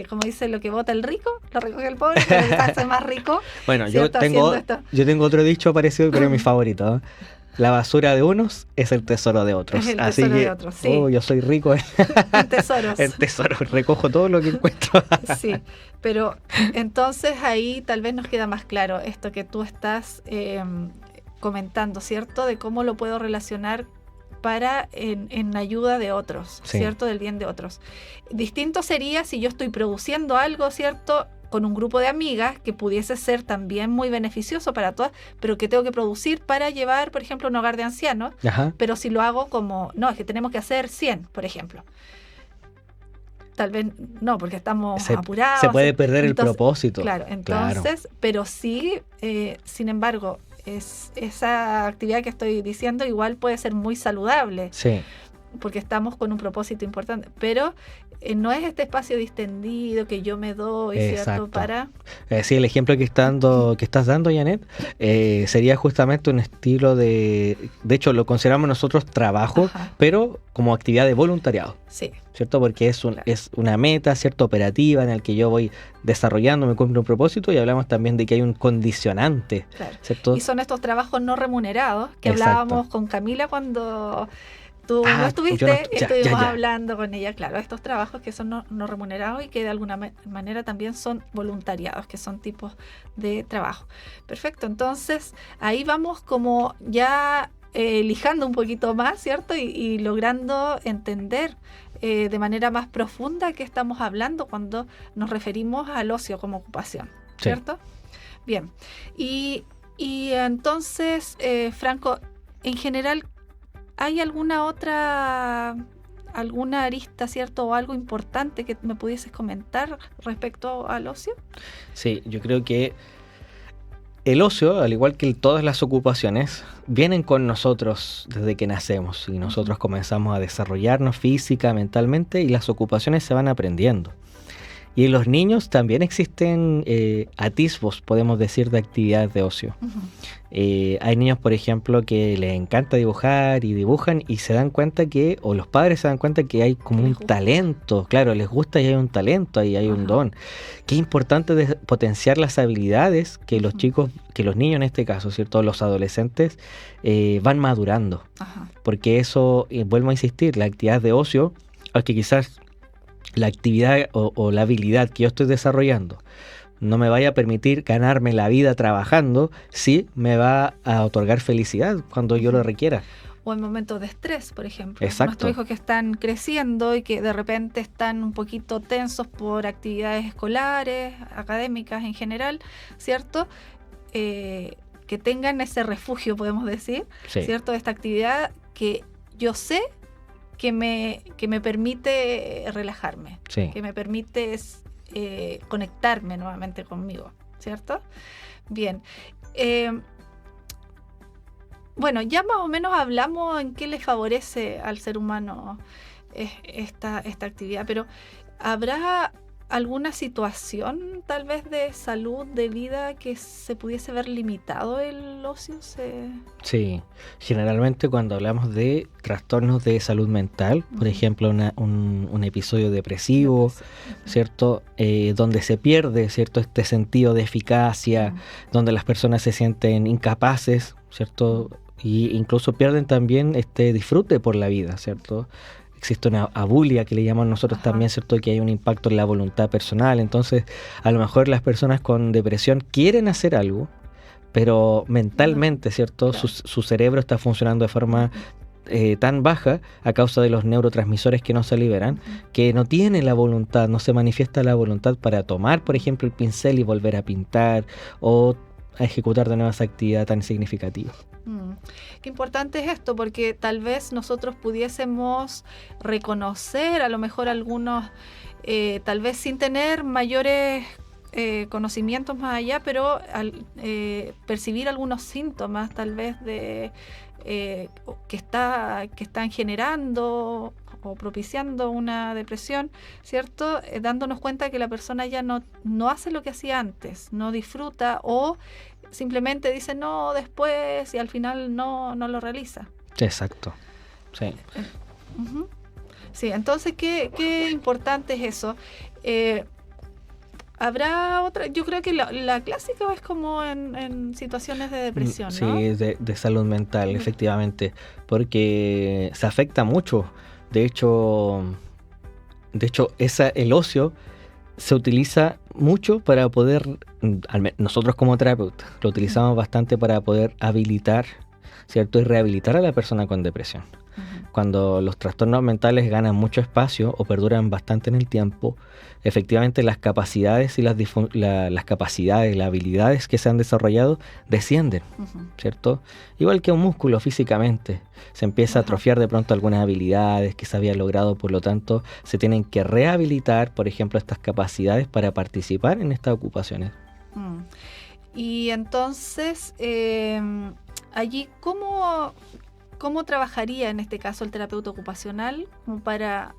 como dice, lo que vota el rico, lo recoge el pobre, pero el hace más rico. Yo tengo otro dicho parecido, pero es mi favorito, ¿eh? La basura de unos es el tesoro de otros. Es el tesoro de otros, sí. Yo soy rico en tesoros. En tesoro, recojo todo lo que encuentro. Sí, pero entonces ahí tal vez nos queda más claro esto que tú estás comentando, ¿cierto? De cómo lo puedo relacionar para en ayuda de otros, sí. ¿Cierto? Del bien de otros. Distinto sería si yo estoy produciendo algo, ¿cierto? Con un grupo de amigas que pudiese ser también muy beneficioso para todas, pero que tengo que producir para llevar, por ejemplo, un hogar de ancianos. Ajá. Pero si lo hago es que tenemos que hacer 100, por ejemplo. Tal vez no, porque estamos apurados. Se puede perder el propósito. Claro, entonces, pero sí, sin embargo, esa actividad que estoy diciendo igual puede ser muy saludable, sí, porque estamos con un propósito importante, pero no es este espacio distendido que yo me doy, ¿cierto? Para... sí, el ejemplo que estás dando, Janet, sería justamente un estilo de hecho lo consideramos nosotros trabajo, ajá, pero como actividad de voluntariado. Sí. ¿Cierto? Porque es una meta, ¿cierto? Operativa en la que yo voy desarrollando, me cumplo un propósito, y hablamos también de que hay un condicionante, claro, ¿cierto? Y son estos trabajos no remunerados que hablábamos con Camila cuando tú no estuviste, estuvimos hablando con ella, claro, estos trabajos que son no remunerados y que de alguna manera también son voluntariados, que son tipos de trabajo. Perfecto, entonces ahí vamos como ya lijando un poquito más, ¿cierto? Y logrando entender de manera más profunda qué estamos hablando cuando nos referimos al ocio como ocupación, ¿cierto? Sí. Bien, y entonces, Franco, en general, ¿hay alguna arista, ¿cierto? O algo importante que me pudieses comentar respecto al ocio? Sí, yo creo que el ocio, al igual que todas las ocupaciones, vienen con nosotros desde que nacemos y nosotros comenzamos a desarrollarnos física, mentalmente, y las ocupaciones se van aprendiendo. Y en los niños también existen atisbos, podemos decir, de actividades de ocio. Hay niños, por ejemplo, que les encanta dibujar y dibujan y se dan cuenta que, o los padres se dan cuenta que hay como un talento, claro, les gusta y hay un talento, ahí hay un don. Qué importante potenciar las habilidades que los chicos, que los niños en este caso, ¿cierto? Los adolescentes van madurando. Porque eso, vuelvo a insistir, la actividad de ocio, aunque quizás la actividad o la habilidad que yo estoy desarrollando no me vaya a permitir ganarme la vida trabajando, sí me va a otorgar felicidad cuando yo lo requiera. O en momentos de estrés, por ejemplo. Exacto. Nuestros hijos que están creciendo y que de repente están un poquito tensos por actividades escolares, académicas en general, ¿cierto? Que tengan ese refugio, podemos decir, ¿cierto? Esta actividad que yo sé que me permite relajarme, que me permite conectarme nuevamente conmigo, ¿cierto? Bien. Bueno, ya más o menos hablamos en qué le favorece al ser humano esta actividad, pero ¿habrá alguna situación tal vez de salud, de vida, que se pudiese ver limitado el ocio? Sí, generalmente cuando hablamos de trastornos de salud mental, por ejemplo un episodio depresivo, ¿cierto? Donde se pierde, ¿cierto? Este sentido de eficacia, donde las personas se sienten incapaces, ¿cierto? Y incluso pierden también este disfrute por la vida, ¿cierto? Existe una abulia que le llamamos nosotros también, ¿cierto? Que hay un impacto en la voluntad personal. Entonces, a lo mejor las personas con depresión quieren hacer algo, pero mentalmente, ¿cierto? Claro. Su cerebro está funcionando de forma tan baja a causa de los neurotransmisores que no se liberan, que no tiene la voluntad, no se manifiesta la voluntad para tomar, por ejemplo, el pincel y volver a pintar o a ejecutar de nuevo esa actividad tan significativa. Qué importante es esto, porque tal vez nosotros pudiésemos reconocer a lo mejor algunos, tal vez sin tener mayores conocimientos más allá, pero percibir algunos síntomas tal vez de que están generando o propiciando una depresión, ¿cierto? Dándonos cuenta que la persona ya no hace lo que hacía antes, no disfruta o simplemente dice no después y al final no lo realiza. Exacto. Sí. Sí, entonces qué importante es eso. Habrá otra, yo creo que la clásica es como en situaciones de depresión, ¿no? Sí, de salud mental, efectivamente, porque se afecta mucho. De hecho, el ocio se utiliza mucho para poder, nosotros como terapeutas, lo utilizamos bastante para poder habilitar, ¿cierto? Y rehabilitar a la persona con depresión. Cuando los trastornos mentales ganan mucho espacio o perduran bastante en el tiempo, efectivamente las capacidades y las capacidades, las habilidades que se han desarrollado descienden, ¿cierto? Igual que un músculo físicamente, se empieza a atrofiar de pronto algunas habilidades que se habían logrado, por lo tanto se tienen que rehabilitar, por ejemplo, estas capacidades para participar en estas ocupaciones. Y entonces, allí, ¿cómo trabajaría en este caso el terapeuta ocupacional como para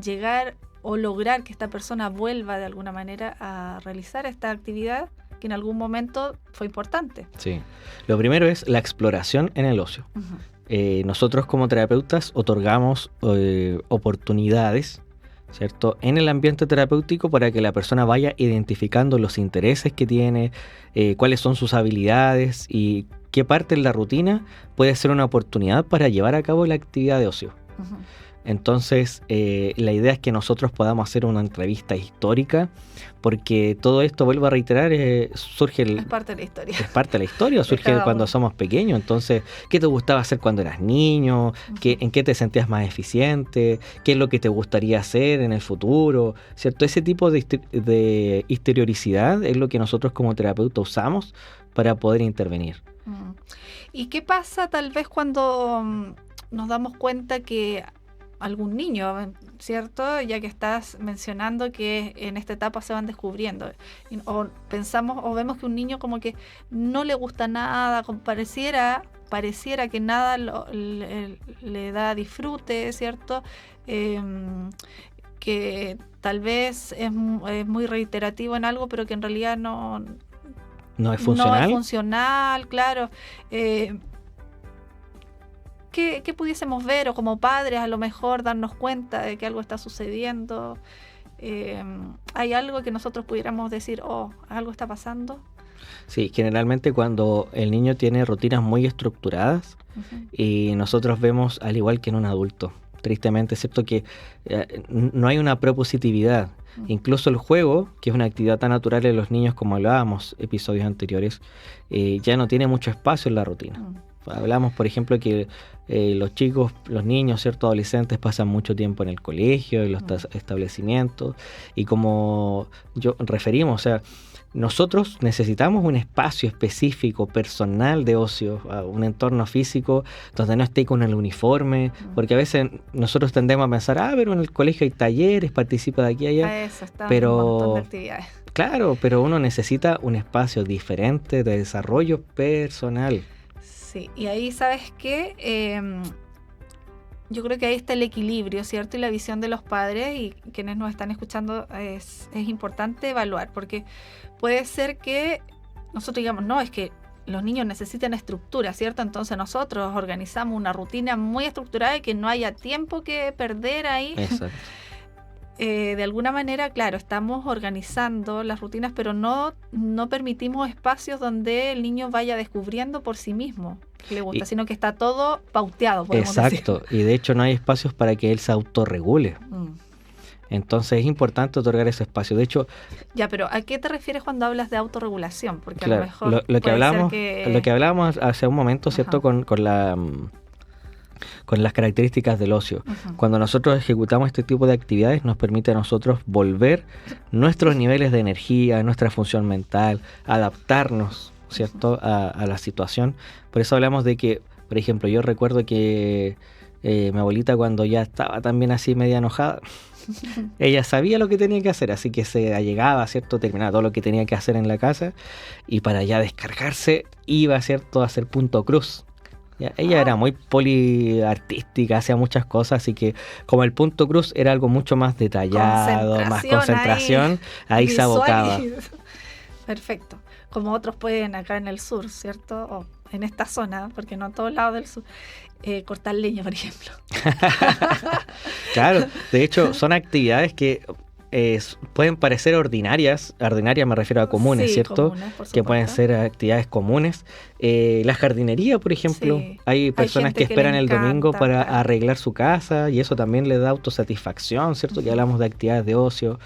llegar o lograr que esta persona vuelva de alguna manera a realizar esta actividad que en algún momento fue importante? Sí, lo primero es la exploración en el ocio. Nosotros como terapeutas otorgamos oportunidades, ¿cierto?, en el ambiente terapéutico para que la persona vaya identificando los intereses que tiene, cuáles son sus habilidades y qué parte en la rutina puede ser una oportunidad para llevar a cabo la actividad de ocio. Entonces, la idea es que nosotros podamos hacer una entrevista histórica, porque todo esto, vuelvo a reiterar, surge... Es parte de la historia. Es parte de la historia, surge cuando somos pequeños. Entonces, ¿qué te gustaba hacer cuando eras niño? ¿En qué te sentías más eficiente? ¿Qué es lo que te gustaría hacer en el futuro? ¿Cierto? Ese tipo de historicidad es lo que nosotros como terapeutas usamos para poder intervenir. ¿Y qué pasa tal vez cuando nos damos cuenta que algún niño, ¿cierto? Ya que estás mencionando que en esta etapa se van descubriendo, o pensamos o vemos que un niño como que no le gusta nada, pareciera pareciera que nada le da disfrute, ¿cierto? Que tal vez es muy reiterativo en algo, pero que en realidad no es funcional. No es funcional, claro. ¿Qué pudiésemos ver, o como padres a lo mejor darnos cuenta de que algo está sucediendo? ¿Hay algo que nosotros pudiéramos decir, algo está pasando? Sí, generalmente cuando el niño tiene rutinas muy estructuradas, uh-huh, y nosotros vemos, al igual que en un adulto, tristemente, excepto que no hay una propositividad. Uh-huh. Incluso el juego, que es una actividad tan natural en los niños como hablábamos episodios anteriores, ya no tiene mucho espacio en la rutina. Uh-huh. Hablamos, por ejemplo, que los chicos, los niños, ciertos adolescentes pasan mucho tiempo en el colegio, en los establecimientos, y como yo referimos, o sea, nosotros necesitamos un espacio específico, personal de ocio, un entorno físico donde no esté con el uniforme, porque a veces nosotros tendemos a pensar, pero en el colegio hay talleres, participa de aquí y allá, eso, pero un montón de actividades. Claro, pero uno necesita un espacio diferente de desarrollo personal. Sí, y ahí, ¿sabes qué? Yo creo que ahí está el equilibrio, ¿cierto? Y la visión de los padres, y quienes nos están escuchando, es importante evaluar, porque puede ser que nosotros digamos, no, es que los niños necesitan estructura, ¿cierto? Entonces nosotros organizamos una rutina muy estructurada y que no haya tiempo que perder ahí. Exacto. De alguna manera, claro, estamos organizando las rutinas, pero no permitimos espacios donde el niño vaya descubriendo por sí mismo que le gusta, sino que está todo pauteado, podemos decir. Exacto, y de hecho no hay espacios para que él se autorregule. Entonces es importante otorgar ese espacio. De hecho... Ya, pero ¿a qué te refieres cuando hablas de autorregulación? Porque claro, a lo mejor lo que hablábamos hace un momento, ¿cierto? Con las características del ocio. Uh-huh. Cuando nosotros ejecutamos este tipo de actividades, nos permite a nosotros volver nuestros niveles de energía, nuestra función mental, adaptarnos, ¿cierto? A la situación. Por eso hablamos de que, por ejemplo, yo recuerdo que mi abuelita, cuando ya estaba también así media enojada, ella sabía lo que tenía que hacer, así que se allegaba, ¿cierto? Terminaba todo lo que tenía que hacer en la casa, y para ya descargarse iba, ¿cierto?, a hacer punto cruz. Ella era muy poliartística, hacía muchas cosas, así que como el punto cruz era algo mucho más detallado, más concentración, ahí se abocaba. Perfecto. Como otros pueden acá en el sur, ¿cierto? O en esta zona, porque no en todos lados del sur, cortar leña, por ejemplo. Claro, de hecho son actividades que pueden parecer ordinarias me refiero a comunes, sí, ¿cierto? Comunes, que pueden ser actividades comunes. La jardinería, por ejemplo, sí. Hay personas que esperan el domingo para arreglar su casa, y eso también le da autosatisfacción, ¿cierto? Uh-huh. Ya hablamos de actividades de ocio.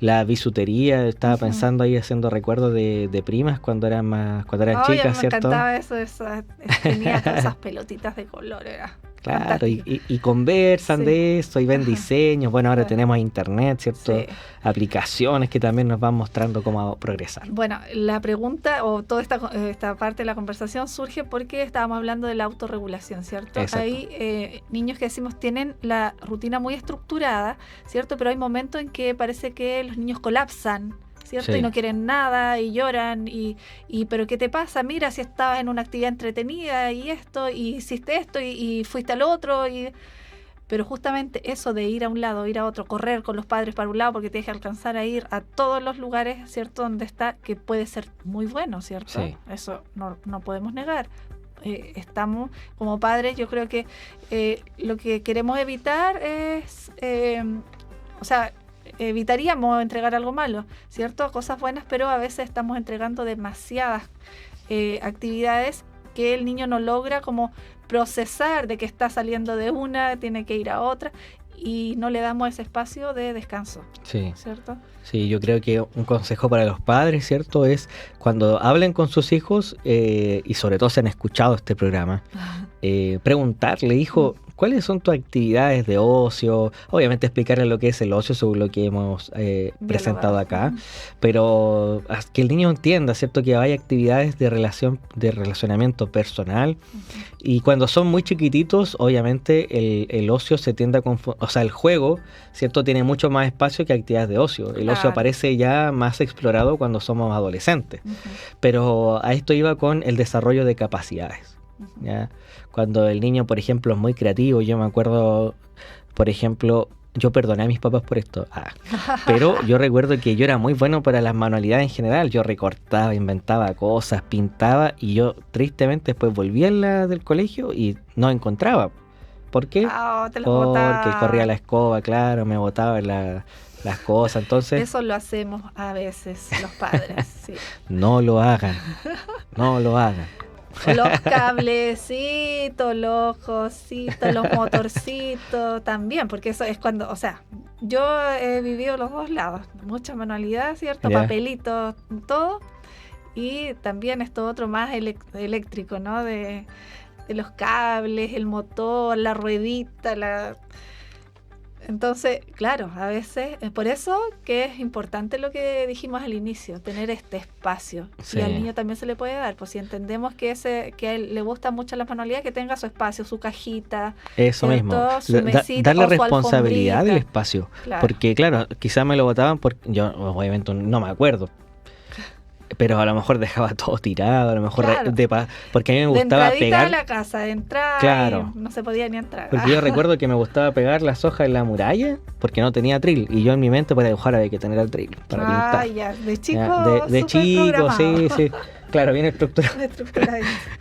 La bisutería, estaba pensando ahí, haciendo recuerdos de primas cuando eran chicas, ¿cierto? Me encantaba tenía todas esas pelotitas de color, era claro, y conversan de eso, y ven diseños. Bueno, ahora tenemos internet, ¿cierto? Sí. Aplicaciones que también nos van mostrando cómo progresar. Bueno, la pregunta, o toda esta parte de la conversación surge porque estábamos hablando de la autorregulación, ¿cierto? Exacto. Hay niños que decimos tienen la rutina muy estructurada, ¿cierto? Pero hay momentos en que parece que los niños colapsan, ¿cierto? Sí. Y no quieren nada y lloran pero ¿qué te pasa? Mira, si estabas en una actividad entretenida y esto, y hiciste esto y fuiste al otro, pero justamente eso de ir a un lado, ir a otro, correr con los padres para un lado porque tienes que alcanzar a ir a todos los lugares, ¿cierto? Donde está, que puede ser muy bueno, ¿cierto? Sí. Eso no podemos negar. Estamos como padres, yo creo que lo que queremos evitar es, evitaríamos entregar algo malo, ¿cierto? Cosas buenas, pero a veces estamos entregando demasiadas actividades que el niño no logra como procesar, de que está saliendo de una, tiene que ir a otra, y no le damos ese espacio de descanso, sí. ¿cierto? Sí, yo creo que un consejo para los padres, ¿cierto?, es cuando hablen con sus hijos, y sobre todo si han escuchado este programa, preguntarle, hijo, ¿cuáles son tus actividades de ocio? Obviamente explicarle lo que es el ocio, según lo que hemos presentado acá, pero que el niño entienda, ¿cierto?, que hay actividades de relacionamiento personal, y cuando son muy chiquititos, obviamente el ocio se tiende a el juego, ¿cierto? Tiene mucho más espacio que actividades de ocio. El ocio aparece ya más explorado cuando somos adolescentes. Pero a esto iba con el desarrollo de capacidades, ¿ya? Cuando el niño, por ejemplo, es muy creativo, yo me acuerdo, por ejemplo, yo perdoné a mis papás por esto, pero yo recuerdo que yo era muy bueno para las manualidades en general. Yo recortaba, inventaba cosas, pintaba, y yo tristemente después volví del colegio y no encontraba. ¿Por qué? Porque corría la escoba, claro, me botaba las cosas, entonces... Eso lo hacemos a veces los padres, sí. No lo hagan, no lo hagan. Los cablecitos, los cositos, los motorcitos también, porque eso es cuando, o sea, yo he vivido los dos lados, mucha manualidad, ¿cierto? Papelitos, todo, y también esto otro más eléctrico, ¿no? De los cables, el motor, la ruedita, Entonces, claro, a veces, es por eso que es importante lo que dijimos al inicio, tener este espacio. Sí. Y al niño también se le puede dar, pues si entendemos que a él le gustan mucho las manualidades, que tenga su espacio, su cajita. Eso mismo, su mesita, darle responsabilidad del espacio. Claro. Porque claro, quizás me lo botaban porque yo obviamente no me acuerdo. Pero a lo mejor dejaba todo tirado, a lo mejor porque a mí me gustaba pegar a la casa, de entrar, claro, no se podía ni entrar. Porque yo recuerdo que me gustaba pegar las hojas en la muralla porque no tenía atril, y yo en mi mente para dibujar había que tener el atril para pintar. Ya, de chico, de chico, sí, claro, bien estructurado.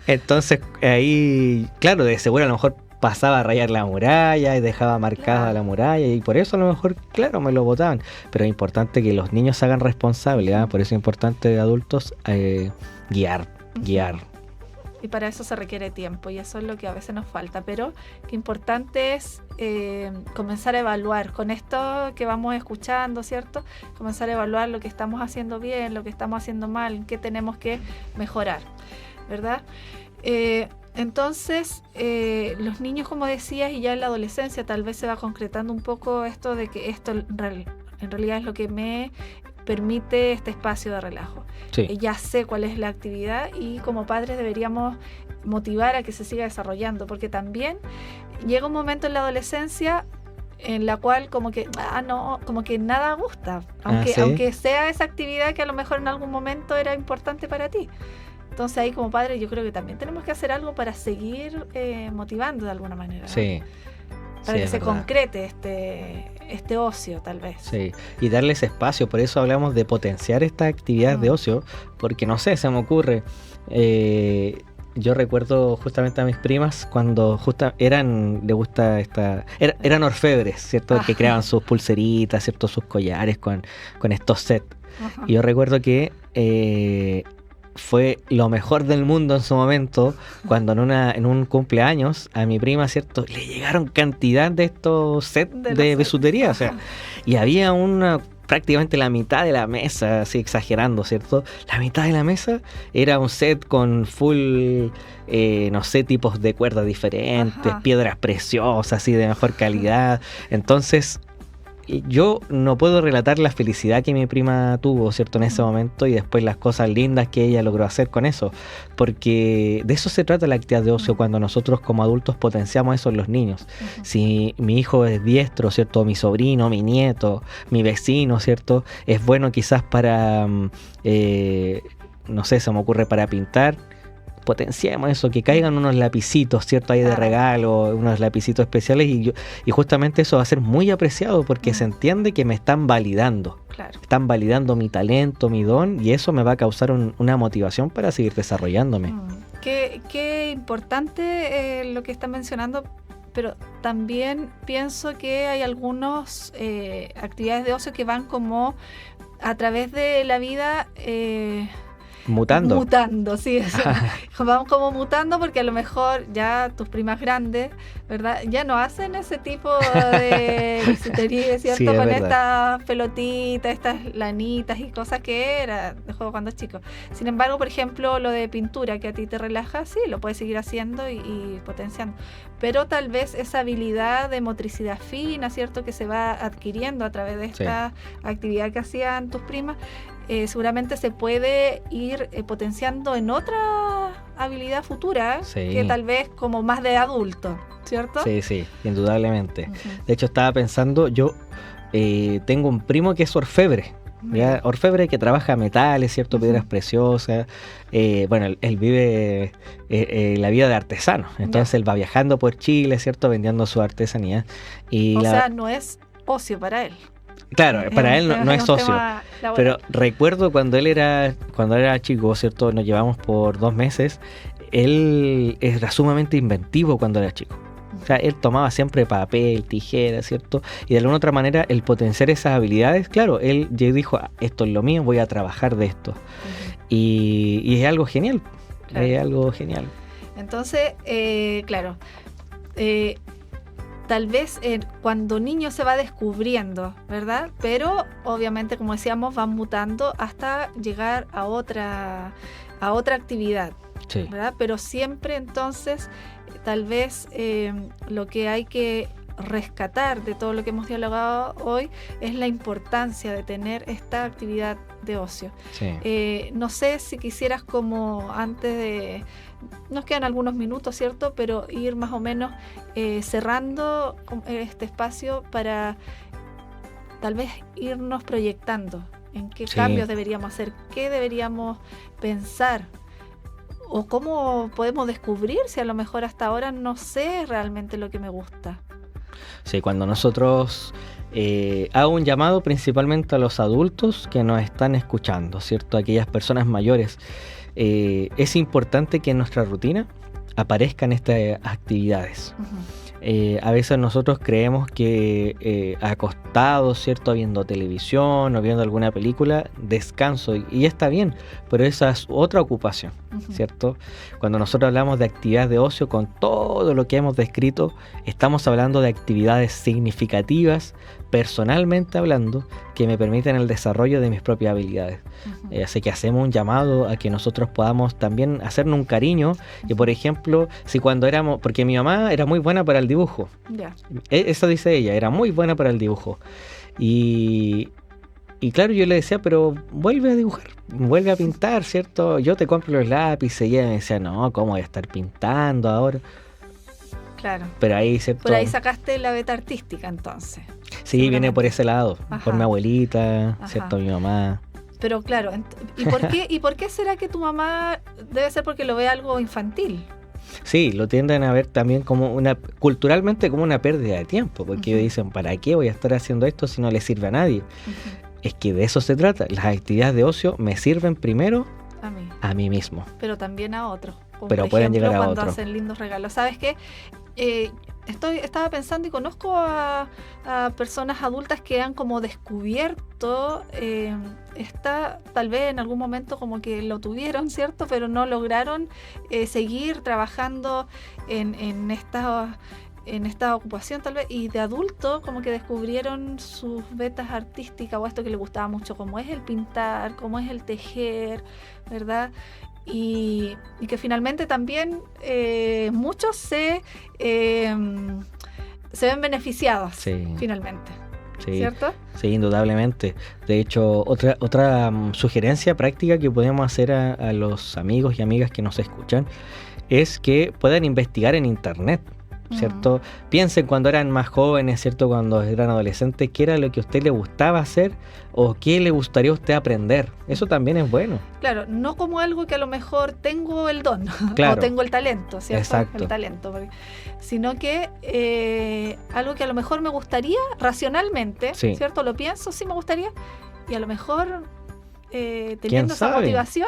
Entonces ahí, claro, de seguro a lo mejor pasaba a rayar la muralla y dejaba marcada la muralla, y por eso a lo mejor, claro, me lo botaban. Pero es importante que los niños se hagan responsables, por eso es importante de adultos guiar. Y para eso se requiere tiempo, y eso es lo que a veces nos falta. Pero qué importante es comenzar a evaluar con esto que vamos escuchando, ¿cierto? Comenzar a evaluar lo que estamos haciendo bien, lo que estamos haciendo mal, en qué tenemos que mejorar, ¿verdad? Entonces, los niños, como decías, y ya en la adolescencia tal vez se va concretando un poco esto de que esto en realidad es lo que me permite este espacio de relajo. Sí. Ya sé cuál es la actividad, y como padres deberíamos motivar a que se siga desarrollando, porque también llega un momento en la adolescencia en la cual como que nada gusta, aunque sea esa actividad que a lo mejor en algún momento era importante para ti. Entonces ahí como padres yo creo que también tenemos que hacer algo para seguir motivando de alguna manera, ¿no? Sí. Para que se verdad. Concrete este ocio, tal vez. Sí, y darles espacio. Por eso hablamos de potenciar estas actividades de ocio, porque no sé, se me ocurre. Yo recuerdo justamente a mis primas cuando eran orfebres, ¿cierto? Que creaban sus pulseritas, ¿cierto? Sus collares con estos sets. Ajá. Y yo recuerdo que fue lo mejor del mundo en su momento cuando en un cumpleaños a mi prima, ¿cierto? Le llegaron cantidad de estos sets de bisutería, o sea, y había prácticamente la mitad de la mesa, así exagerando, ¿cierto? La mitad de la mesa era un set con full, no sé, tipos de cuerdas diferentes, piedras preciosas, así de mejor calidad. Entonces, yo no puedo relatar la felicidad que mi prima tuvo, ¿cierto? En ese momento, y después las cosas lindas que ella logró hacer con eso, porque de eso se trata la actividad de ocio, cuando nosotros como adultos potenciamos eso en los niños. Si mi hijo es diestro, ¿cierto? Mi sobrino, mi nieto, mi vecino, ¿cierto? Es bueno quizás para, no sé, se me ocurre para pintar. Potenciemos eso, que caigan unos lapicitos, ¿cierto? Ahí de regalo, unos lapicitos especiales, y justamente eso va a ser muy apreciado porque se entiende que me están validando. Claro. Están validando mi talento, mi don, y eso me va a causar una motivación para seguir desarrollándome. Qué importante lo que están mencionando, pero también pienso que hay algunas actividades de ocio que van como a través de la vida... Mutando, sí, eso. Vamos como mutando, porque a lo mejor ya tus primas grandes, ¿verdad? Ya no hacen ese tipo de bisutería, ¿cierto? Sí, con verdad. estas pelotitas, estas lanitas y cosas que era de juego cuando chico. Sin embargo, por ejemplo, lo de pintura que a ti te relaja, sí, lo puedes seguir haciendo y potenciando. Pero tal vez esa habilidad de motricidad fina, ¿cierto? Que se va adquiriendo a través de esta actividad que hacían tus primas, seguramente se puede ir potenciando en otra habilidad futura, que tal vez como más de adulto. ¿cierto? Sí, indudablemente. De hecho, estaba pensando, yo tengo un primo que es orfebre. ¿Ya? Orfebre que trabaja metales, ¿cierto? Piedras preciosas. Bueno, él vive la vida de artesano. Entonces él va viajando por Chile, ¿cierto? Vendiendo su artesanía. O sea, no es ocio para él. Claro, para él no es ocio. Pero recuerdo cuando era chico, ¿cierto? Nos llevamos por 2 meses. Él era sumamente inventivo cuando era chico. O sea, él tomaba siempre papel, tijera, ¿cierto? Y de alguna otra manera, el potenciar esas habilidades, claro, él dijo, esto es lo mío, voy a trabajar de esto. Y es algo genial, claro. Es algo genial. Entonces, claro, tal vez cuando niño se va descubriendo, ¿verdad? Pero obviamente, como decíamos, van mutando hasta llegar a otra actividad, sí. ¿Verdad? Pero siempre entonces... Tal vez lo que hay que rescatar de todo lo que hemos dialogado hoy es la importancia de tener esta actividad de ocio. Sí. No sé si quisieras como antes de... Nos quedan algunos minutos, ¿cierto? Pero ir más o menos cerrando este espacio para tal vez irnos proyectando en qué cambios deberíamos hacer, qué deberíamos pensar. ¿O cómo podemos descubrir si a lo mejor hasta ahora no sé realmente lo que me gusta? Sí, cuando nosotros hago un llamado principalmente a los adultos que nos están escuchando, ¿cierto? Aquellas personas mayores. Es importante que en nuestra rutina aparezcan estas actividades. A veces nosotros creemos que acostados, ¿cierto? Viendo televisión o viendo alguna película, descanso, y está bien, pero esa es otra ocupación, ¿cierto? Cuando nosotros hablamos de actividades de ocio, con todo lo que hemos descrito, estamos hablando de actividades significativas, personalmente hablando, que me permiten el desarrollo de mis propias habilidades. Así que hacemos un llamado a que nosotros podamos también hacernos un cariño, que por ejemplo, si cuando éramos, porque mi mamá era muy buena para el dibujo, eso dice ella, era muy buena para el dibujo, y claro, yo le decía, pero vuelve a dibujar, vuelve a pintar, ¿cierto? Yo te compro los lápices, y ella me decía, no, ¿cómo voy a estar pintando ahora? Claro. Pero ahí, ¿cierto? Por ahí sacaste la beta artística, entonces. Sí, viene por ese lado, por mi abuelita, ¿cierto? Mi mamá. Pero claro, ¿y por qué será que tu mamá debe ser porque lo ve algo infantil? Sí, lo tienden a ver también como culturalmente como una pérdida de tiempo, porque ellos dicen, ¿para qué voy a estar haciendo esto si no le sirve a nadie? Es que de eso se trata. Las actividades de ocio me sirven primero a mí mismo. Pero también a otros. Pero pueden llegar a otros. Cuando hacen lindos regalos. ¿Sabes qué? Estaba pensando y conozco a personas adultas que han como descubierto tal vez en algún momento como que lo tuvieron, ¿cierto? Pero no lograron seguir trabajando en esta ocupación tal vez, y de adulto como que descubrieron sus vetas artísticas o esto que les gustaba mucho, como es el pintar, como es el tejer, ¿verdad? Y que finalmente también muchos se ven beneficiados, finalmente. Sí, ¿cierto? Sí, indudablemente. De hecho, otra sugerencia práctica que podemos hacer a los amigos y amigas que nos escuchan es que puedan investigar en internet, ¿cierto? Piensen cuando eran más jóvenes, ¿cierto? Cuando eran adolescentes, qué era lo que a usted le gustaba hacer o qué le gustaría a usted aprender. Eso también es bueno. Claro, no como algo que a lo mejor tengo el don, claro, o tengo el talento, ¿cierto? Exacto. El talento, sino que algo que a lo mejor me gustaría racionalmente, ¿cierto? Lo pienso, sí me gustaría, y a lo mejor teniendo esa motivación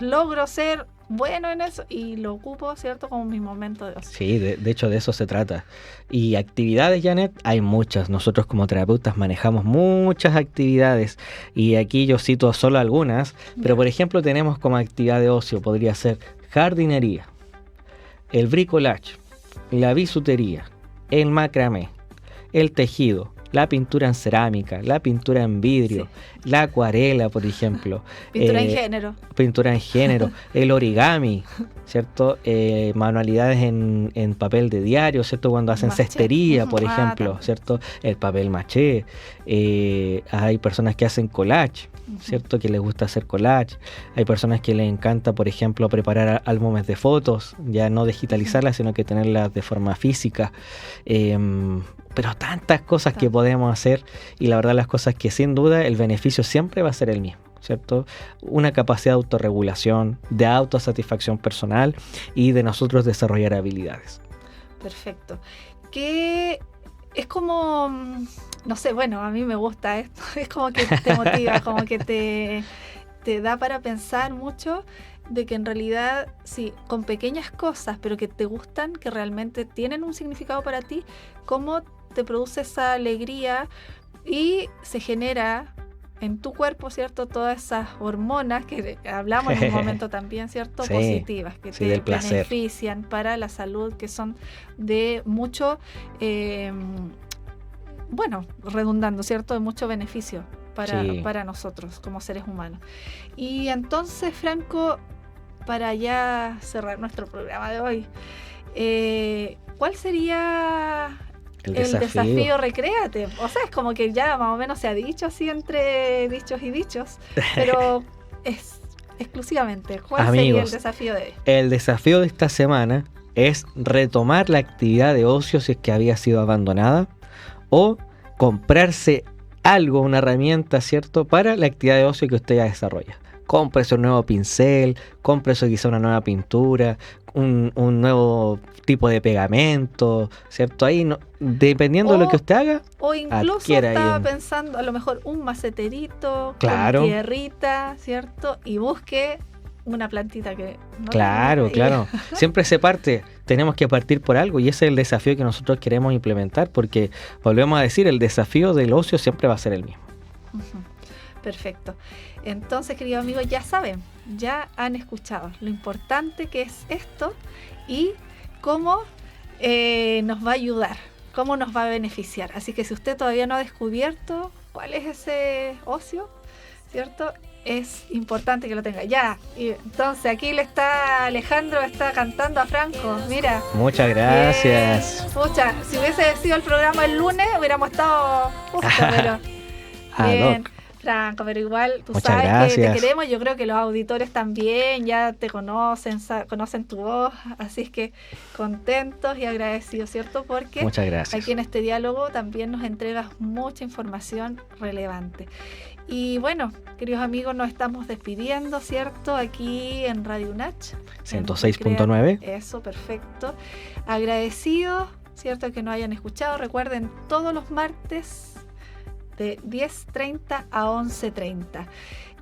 logro ser bueno en eso y lo ocupo, ¿cierto? Como mi momento de ocio. Sí, de hecho de eso se trata. Y actividades, Janet, hay muchas. Nosotros como terapeutas manejamos muchas actividades y aquí yo cito solo algunas, pero por ejemplo tenemos como actividad de ocio, podría ser jardinería, el bricolage, la bisutería, el macramé, el tejido, la pintura en cerámica, la pintura en vidrio, la acuarela, por ejemplo. Pintura en género. Pintura en género, el origami, ¿cierto? Manualidades en papel de diario, ¿cierto? Cuando hacen cestería, por ejemplo, ¿cierto? El papel maché. Hay personas que hacen collage, ¿cierto? Que les gusta hacer collage. Hay personas que les encanta, por ejemplo, preparar álbumes de fotos, ya no digitalizarlas, sino que tenerlas de forma física. Pero tantas cosas que podemos hacer, y la verdad las cosas que sin duda el beneficio siempre va a ser el mismo, ¿cierto? Una capacidad de autorregulación, de autosatisfacción personal y de nosotros desarrollar habilidades. Perfecto. Que es como, no sé, bueno, a mí me gusta esto, es como que te motiva, como que te da para pensar mucho de que en realidad, sí, con pequeñas cosas, pero que te gustan, que realmente tienen un significado para ti, cómo te produce esa alegría y se genera en tu cuerpo, ¿cierto? Todas esas hormonas que hablamos en un momento también, ¿cierto? Sí, positivas, que te benefician para la salud, que son de mucho, bueno, redundando, ¿cierto? De mucho beneficio para nosotros como seres humanos. Y entonces, Franco, para ya cerrar nuestro programa de hoy, ¿cuál sería el desafío Recréate? O sea, es como que ya más o menos se ha dicho así entre dichos y dichos, pero es exclusivamente, ¿cuál sería el desafío de hoy? El desafío de esta semana es retomar la actividad de ocio si es que había sido abandonada, o comprarse algo, una herramienta, ¿cierto?, para la actividad de ocio que usted ya desarrolla. Cómprese un nuevo pincel, cómprese quizá una nueva pintura, un nuevo tipo de pegamento, ¿cierto? Ahí, no, dependiendo de lo que usted haga, o incluso estaba pensando a lo mejor un maceterito, con tierrita, ¿cierto? Y busque una plantita que no Claro. Siempre se parte, tenemos que partir por algo, y ese es el desafío que nosotros queremos implementar, porque volvemos a decir, el desafío del ocio siempre va a ser el mismo. Perfecto. Entonces, queridos amigos, ya saben, ya han escuchado lo importante que es esto y cómo nos va a ayudar, cómo nos va a beneficiar. Así que si usted todavía no ha descubierto cuál es ese ocio, ¿cierto?, es importante que lo tenga ya. Y entonces aquí Alejandro está cantando a Franco, mira. Muchas gracias. Pucha, si hubiese sido el programa el lunes hubiéramos estado justo, pero bien, Franco, pero igual tú Muchas sabes gracias. Que te queremos. Yo creo que los auditores también ya te conocen tu voz, así es que contentos y agradecidos, ¿cierto? Porque muchas gracias. Aquí en este diálogo también nos entregas mucha información relevante. Y bueno, queridos amigos, nos estamos despidiendo, ¿cierto? Aquí en Radio UNACH 106.9. Eso, perfecto. Agradecidos, ¿cierto?, que nos hayan escuchado. Recuerden, todos los martes de 10:30 a 11:30.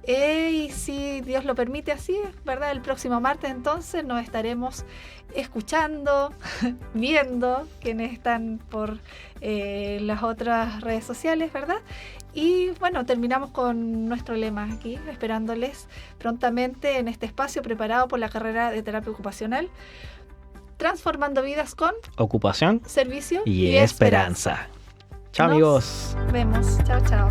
Y si Dios lo permite así, ¿verdad? El próximo martes entonces nos estaremos escuchando, viendo quienes están por las otras redes sociales, ¿verdad? Y bueno, terminamos con nuestro lema aquí, esperándoles prontamente en este espacio preparado por la carrera de terapia ocupacional, transformando vidas con ocupación, servicio y esperanza. Chao, amigos. Nos vemos. Chao, chao.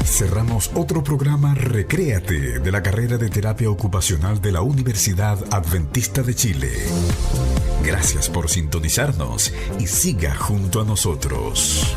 Cerramos otro programa Recréate de la carrera de terapia ocupacional de la Universidad Adventista de Chile. Gracias por sintonizarnos y siga junto a nosotros.